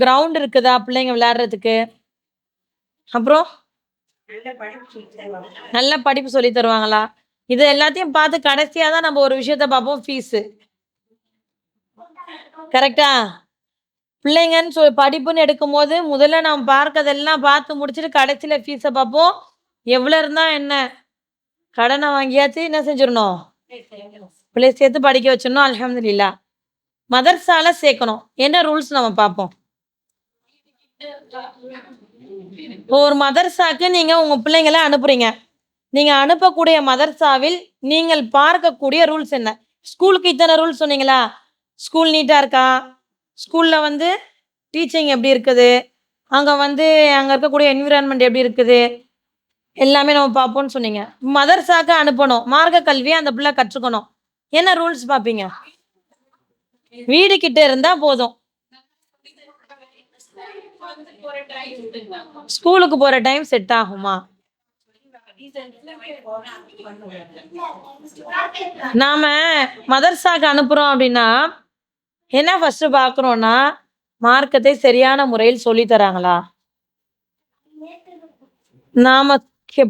கிரவுண்ட் இருக்குதா பிள்ளைங்க விளையாடுறதுக்கு? அப்புறம்? நல்ல படிப்பு சொல்லி தருவாங்களா? இது எல்லாத்தையும் பார்த்து கடைசியா தான் நம்ம ஒரு விஷயத்த பார்ப்போம் ஃபீஸு. கரெக்ட்டா? பிள்ளைங்கன்னு படிப்புன்னு எடுக்கும்போது, முதல்ல நாம் பார்க்கதெல்லாம் பார்த்து முடிச்சுட்டு கடைசியில ஃபீஸ பார்ப்போம். எவ்வளோ இருந்தா என்ன? கடன வாங்கியாச்சு என்ன செஞ்சிரணும்? பிள்ளைய சேர்த்து படிக்க வச்சிடணும். அல்ஹம்துலில்லாஹ். மதர்சால சேர்க்கணும். என்ன ரூல்ஸ் நம்ம பார்ப்போம். இப்போ ஒரு மதர்சாக்கு நீங்க உங்க பிள்ளைங்கள அனுப்புறீங்க. நீங்க அனுப்பக்கூடிய மதர்சாவில் நீங்கள் பார்க்கக்கூடிய ரூல்ஸ் என்ன? ஸ்கூலுக்கு இத்தனை ரூல்ஸ் சொன்னீங்களா? ஸ்கூல் நீட்டா இருக்கா? ஸ்கூல்ல வந்து டீச்சிங் எப்படி இருக்குது? அங்க வந்து அங்க இருக்கக்கூடிய என்விரான்மென்ட் எப்படி இருக்குது? எல்லாமே நம்ம பார்ப்போம்ன்னு சொன்னீங்க. மதர்சாக்கு அனுப்பணும். மார்க்க கல்விய அந்த பிள்ளை கற்றுக்கணும். என்ன ரூல்ஸ் பார்ப்பீங்க? வீடு கிட்ட இருந்தா போதும். ஸ்கூலுக்கு போற டைம் செட் ஆகுமா? நாம மதர்சாக்கு அனுப்புறோம் அப்படின்னா, என்ன ஃபர்ஸ்ட் பார்க்குறோம்னா, மார்க்கத்தை சரியான முறையில் சொல்லி தராங்களா? நாம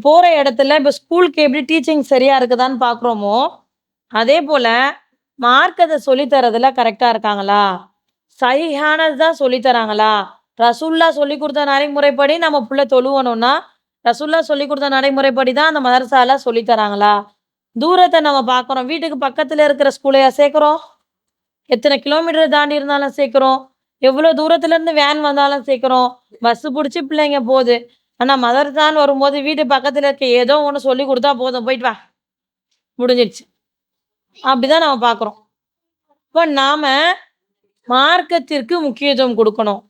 போற இடத்துல இப்ப ஸ்கூலுக்கு எப்படி டீச்சிங் சரியா இருக்குதான்னு பார்க்குறோமோ, அதே போல மார்க்கத்த சொல்லி தரதுல கரெக்ட்டா இருக்காங்களா? சஹீஹானது தான் சொல்லி தராங்களா? ரசூலுல்லாஹ் சொல்லிக் குடுத்த நடைமுறைப்படி நம்ம புள்ள தொழுவணும்னா, ரசூலுல்லாஹ் சொல்லிக் குடுத்த நடைமுறைப்படி தான் அந்த மதரசால சொல்லி தராங்களா? தூரத்த நம்ம பார்க்குறோம். வீட்டுக்கு பக்கத்துல இருக்கிற ஸ்கூலையா சேர்க்கிறோம்? எத்தனை கிலோமீட்டர் தாண்டி இருந்தாலும் சேர்க்கிறோம். எவ்வளோ தூரத்துலேருந்து வேன் வந்தாலும் சேர்க்கிறோம். பஸ் புடிச்சு பிள்ளைங்க போகுது. ஆனா மதரசான்னு வரும்போது வீட்டு பக்கத்துல இருக்க ஏதோ ஒண்ணு சொல்லிக் குடுத்தா போதும். போயிட்டு வா. முடிஞ்சிருச்சு. அப்படிதான் நம்ம பார்க்குறோம். இப்ப நாம மார்க்கத்திற்கு முக்கியத்துவம் குடுக்கணும்.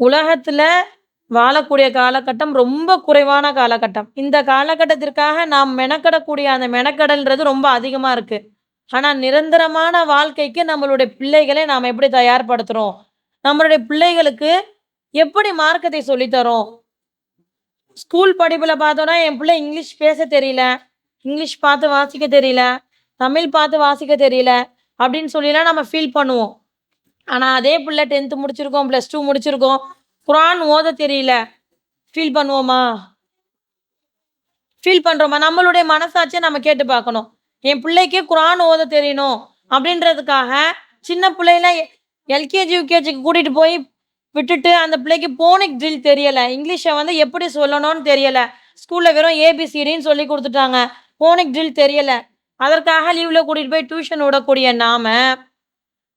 உலகத்துல வாழக்கூடிய காலகட்டம் ரொம்ப குறைவான காலகட்டம். இந்த காலகட்டத்திற்காக நாம் மெனக்கெடக்கூடிய அந்த மெனக்கெடல்ன்றது ரொம்ப அதிகமா இருக்கு. ஆனா நிரந்தரமான வாழ்க்கைக்கு நம்மளுடைய பிள்ளைகளை நாம் எப்படி தயார்படுத்துறோம்? நம்மளுடைய பிள்ளைகளுக்கு எப்படி மார்க்கத்தை சொல்லி தர்றோம்? ஸ்கூல் படிப்புல பார்த்தோம்னா, என் பிள்ளை இங்கிலீஷ் பேச தெரியல, இங்கிலீஷ் பார்த்து வாசிக்க தெரியல, தமிழ் பார்த்து வாசிக்க தெரியல அப்படின்னு சொல்லிலாம் நம்ம ஃபீல் பண்ணுவோம். ஆனா அதே பிள்ளை 10th முடிச்சிருக்கோம், +2 முடிச்சிருக்கோம், குரான் ஓத தெரியல. ஃபீல் பண்ணுவோமா? ஃபீல் பண்றோமா? நம்மளுடைய மனசாட்சிய நம்ம கேட்டு பார்க்கணும். என் பிள்ளைக்கு குரான் ஓத தெரியணும் அப்படின்றதுக்காக, சின்ன பிள்ளையில எல்கேஜி, யுகேஜிக்கு கூட்டிட்டு போய் விட்டுட்டு, அந்த பிள்ளைக்கு போனிக் ட்ரில் தெரியல. இங்கிலீஷ வந்து எப்படி சொல்லணும்னு தெரியல. ஸ்கூல்ல வெறும் ஏபிசிடின்னு சொல்லிக் குடுத்துட்டாங்க. போனிக் ட்ரில் தெரியல. அதற்காக லீவ்ல கூட்டிட்டு போய் டியூஷன் விடக்கூடிய நாம,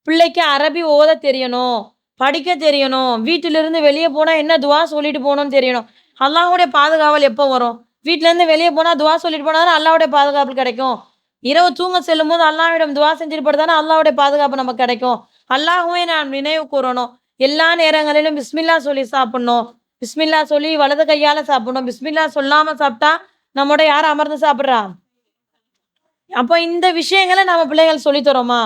பிள்ளைக்கு அரபி ஓத தெரியணும், படிக்க தெரியணும், வீட்டிலிருந்து வெளிய போனா என்ன துவா சொல்லிட்டு போணும்னு தெரியணும். அல்லாஹ்வுடைய பாதுகாவல் எப்போ வரும்? வீட்லருந்து வெளிய போனா துவா சொல்லிட்டு போனா தானே அல்லாஹ்வுடைய பாதுகாப்பு கிடைக்கும். இரவு தூங்க செல்லும்போது அல்லாஹ்விடம் துவா செஞ்சுட்டு படுத்தா தானே அல்லாஹ்வுடைய பாதுகாப்பு நமக்கு கிடைக்கும். அல்லாஹ்வை நாம் நினைவு கூறணும். எல்லா நேரங்களிலும் பிஸ்மில்லா சொல்லி சாப்பிடணும். பிஸ்மில்லா சொல்லி வலது கையால சாப்பிடணும். பிஸ்மில்லா சொல்லாம சாப்பிட்டா நம்மோட யார் அமர்ந்து சாப்பிடுறா? அப்ப இந்த விஷயங்கள நம்ம பிள்ளைகள் சொல்லி தரோமா?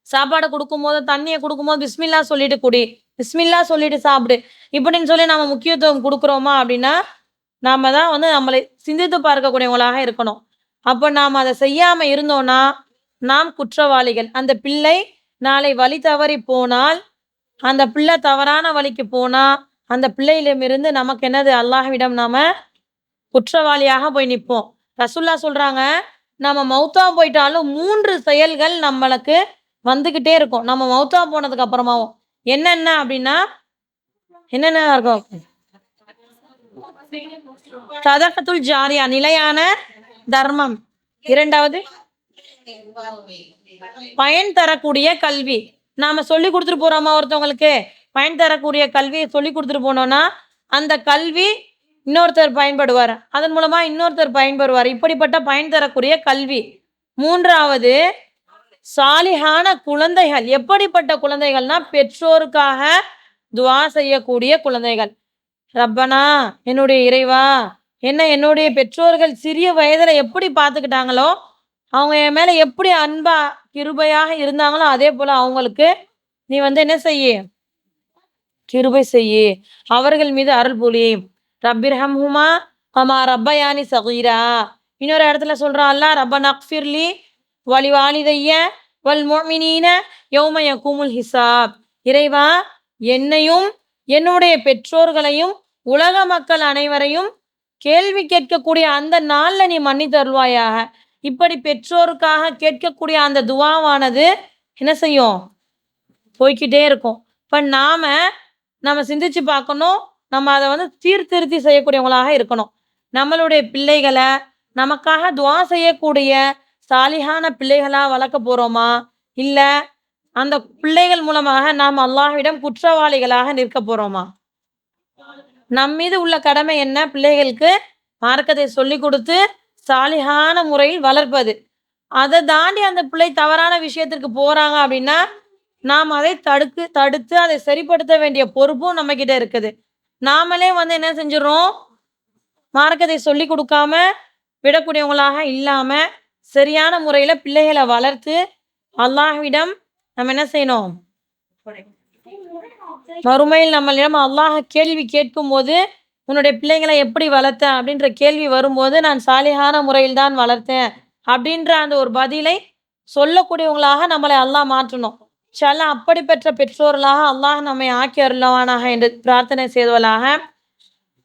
சாப்பாடு குடுக்கும்போது, தண்ணிய குடுக்கும்போது பிஸ்மில்லா சொல்லிட்டு குடி. பிஸ்மில்லா சொல்லிட்டு சாப்பிடு. இப்படின்னு சொல்லி நம்ம முக்கியத்துவம் குடுக்குறோமா அப்படின்னா, நாம தான் வந்து நம்மளை சிந்தித்து பார்க்கக்கூடியவங்களாக இருக்கணும். அப்ப நாம அத செய்யாம இருந்தோம்னா, நாம் குற்றவாளிகள். அந்த பிள்ளை நாளை வழி தவறி போனால், அந்த பிள்ளை தவறான வழிக்கு போனா, அந்த பிள்ளையிடமிருந்து நமக்கு என்னது? அல்லாஹ்விடம் நாம குற்றவாளியாக போய் நிப்போம். ரசூலுல்லாஹ் சொல்றாங்க, நம்ம மௌத்தா போயிட்டாலும் 3 செயல்கள் நம்மளுக்கு வந்துகிட்டே இருக்கும். நம்ம மௌத்தா போனதுக்கு அப்புறமாவும். என்னென்ன அப்படின்னா, என்னென்ன இருக்கும்? சதகத்துல் ஜாரியா நிலையான தர்மம். 2வது பயன் தரக்கூடிய கல்வி. நாம சொல்லிக் குடுத்துட்டு போறோமா ஒருத்தவங்களுக்கு? பயன் தரக்கூடிய கல்விய சொல்லிக் குடுத்துட்டு போனோம்னா, அந்த கல்வி இன்னொருத்தர் பயன்படுவார். அதன் மூலமா இன்னொருத்தர் பயன்பெறுவார். இப்படிப்பட்ட பயன் தரக்கூடிய கல்வி. 3வது சாலிஹான குழந்தைகள். எப்படிப்பட்ட குழந்தைகள்னா, பெற்றோருக்காக துஆ செய்யக்கூடிய குழந்தைகள். ரப்பனா, என்னுடைய இறைவா, என்னுடைய பெற்றோர்கள் சிறிய வயதில எப்படி பார்த்துக்கிட்டாங்களோ, அவங்க என் மேல எப்படி அன்பா, கிருபையாக இருந்தாங்களோ, அதே போல அவங்களுக்கு நீ வந்து என்ன செய்யு? கிருபை செய்யி. அவர்கள் மீது அருள் புரி. ரப்பிர்ஹம்ஹுமா கமா ரப்பயானி சகீரா. இன்னொரு இடத்துல சொல்றான் அல்லாஹ், ரப்பனா அக்ஃபிர்லி வலி வாலிதைய வல் முஃமினீன யௌம யகூமுல் ஹிசாப். இறைவா, என்னையும் என்னுடைய பெற்றோர்களையும் உலக மக்கள் அனைவரையும் கேள்வி கேட்கக்கூடிய அந்த நாள்ல நீ மன்னித்தருள்வாயாக. இப்படி பெற்றோருக்காக கேட்கக்கூடிய அந்த துஆவானது என்ன செய்யும்? போய்க்கிட்டே இருக்கும். இப்ப நம்ம சிந்திச்சு பார்க்கணும். நம்ம அத வந்து சீர்திருத்தி செய்யக்கூடியவங்களாக இருக்கணும். நம்மளுடைய பிள்ளைகள நமக்காக துஆ செய்யக்கூடிய சாலிஹான பிள்ளைகளா வளர்க்க போறோமா? இல்ல அந்த பிள்ளைகள் மூலமாக நாம் அல்லாஹ்விடம் குற்றவாளிகளாக நிற்க போறோமா? நம் மீது உள்ள கடமை என்ன? பிள்ளைகளுக்கு மார்க்கத்தை சொல்லி கொடுத்து சாலிகான முறையில் வளர்ப்பது. அதை தாண்டி அந்த பிள்ளை தவறான விஷயத்திற்கு போறாங்க அப்படின்னா, நாம் அதை தடுத்து அதை சரிப்படுத்த வேண்டிய பொறுப்பும் நம்ம கிட்ட இருக்குது. நாமளே என்ன செஞ்சுறோம், மார்க்கத்தை சொல்லி கொடுக்காம விடக்கூடியவங்களாக இல்லாம, சரியான முறையில பிள்ளைகளை வளர்த்து, அல்லாஹ்விடம் நம்ம என்ன செய்யணும்? மறுமையில் நம்மளிடம் அல்லாஹ் கேள்வி கேட்கும்போது, "உன்னுடைய பிள்ளைங்களை எப்படி வளர்த்த?" அப்படின்ற கேள்வி வரும்போது, "நான் சாலிகான முறையில் தான் வளர்த்தேன்." அப்படின்ற அந்த ஒரு பதிலை சொல்லக்கூடியவங்களாக நம்மளை அல்லாஹ் மாற்றணும். இன்ஷா அல்லாஹ் அப்படிப்பட்ட பெற்றோர்களாக அல்லாஹ் நம்மை ஆக்கி அருள்வானாக என்று பிரார்த்தனை செய்தவளாக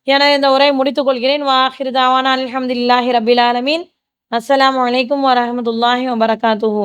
எனது இந்த உரையை முடித்துக் கொள்கிறேன். வாஹிரு தாவானா அல்ஹம்துலில்லாஹி ரப்பில் ஆலமீன். அஸ்ஸலாமு அலைக்கும் வரஹ்மத்துல்லாஹி வபரகாத்துஹு.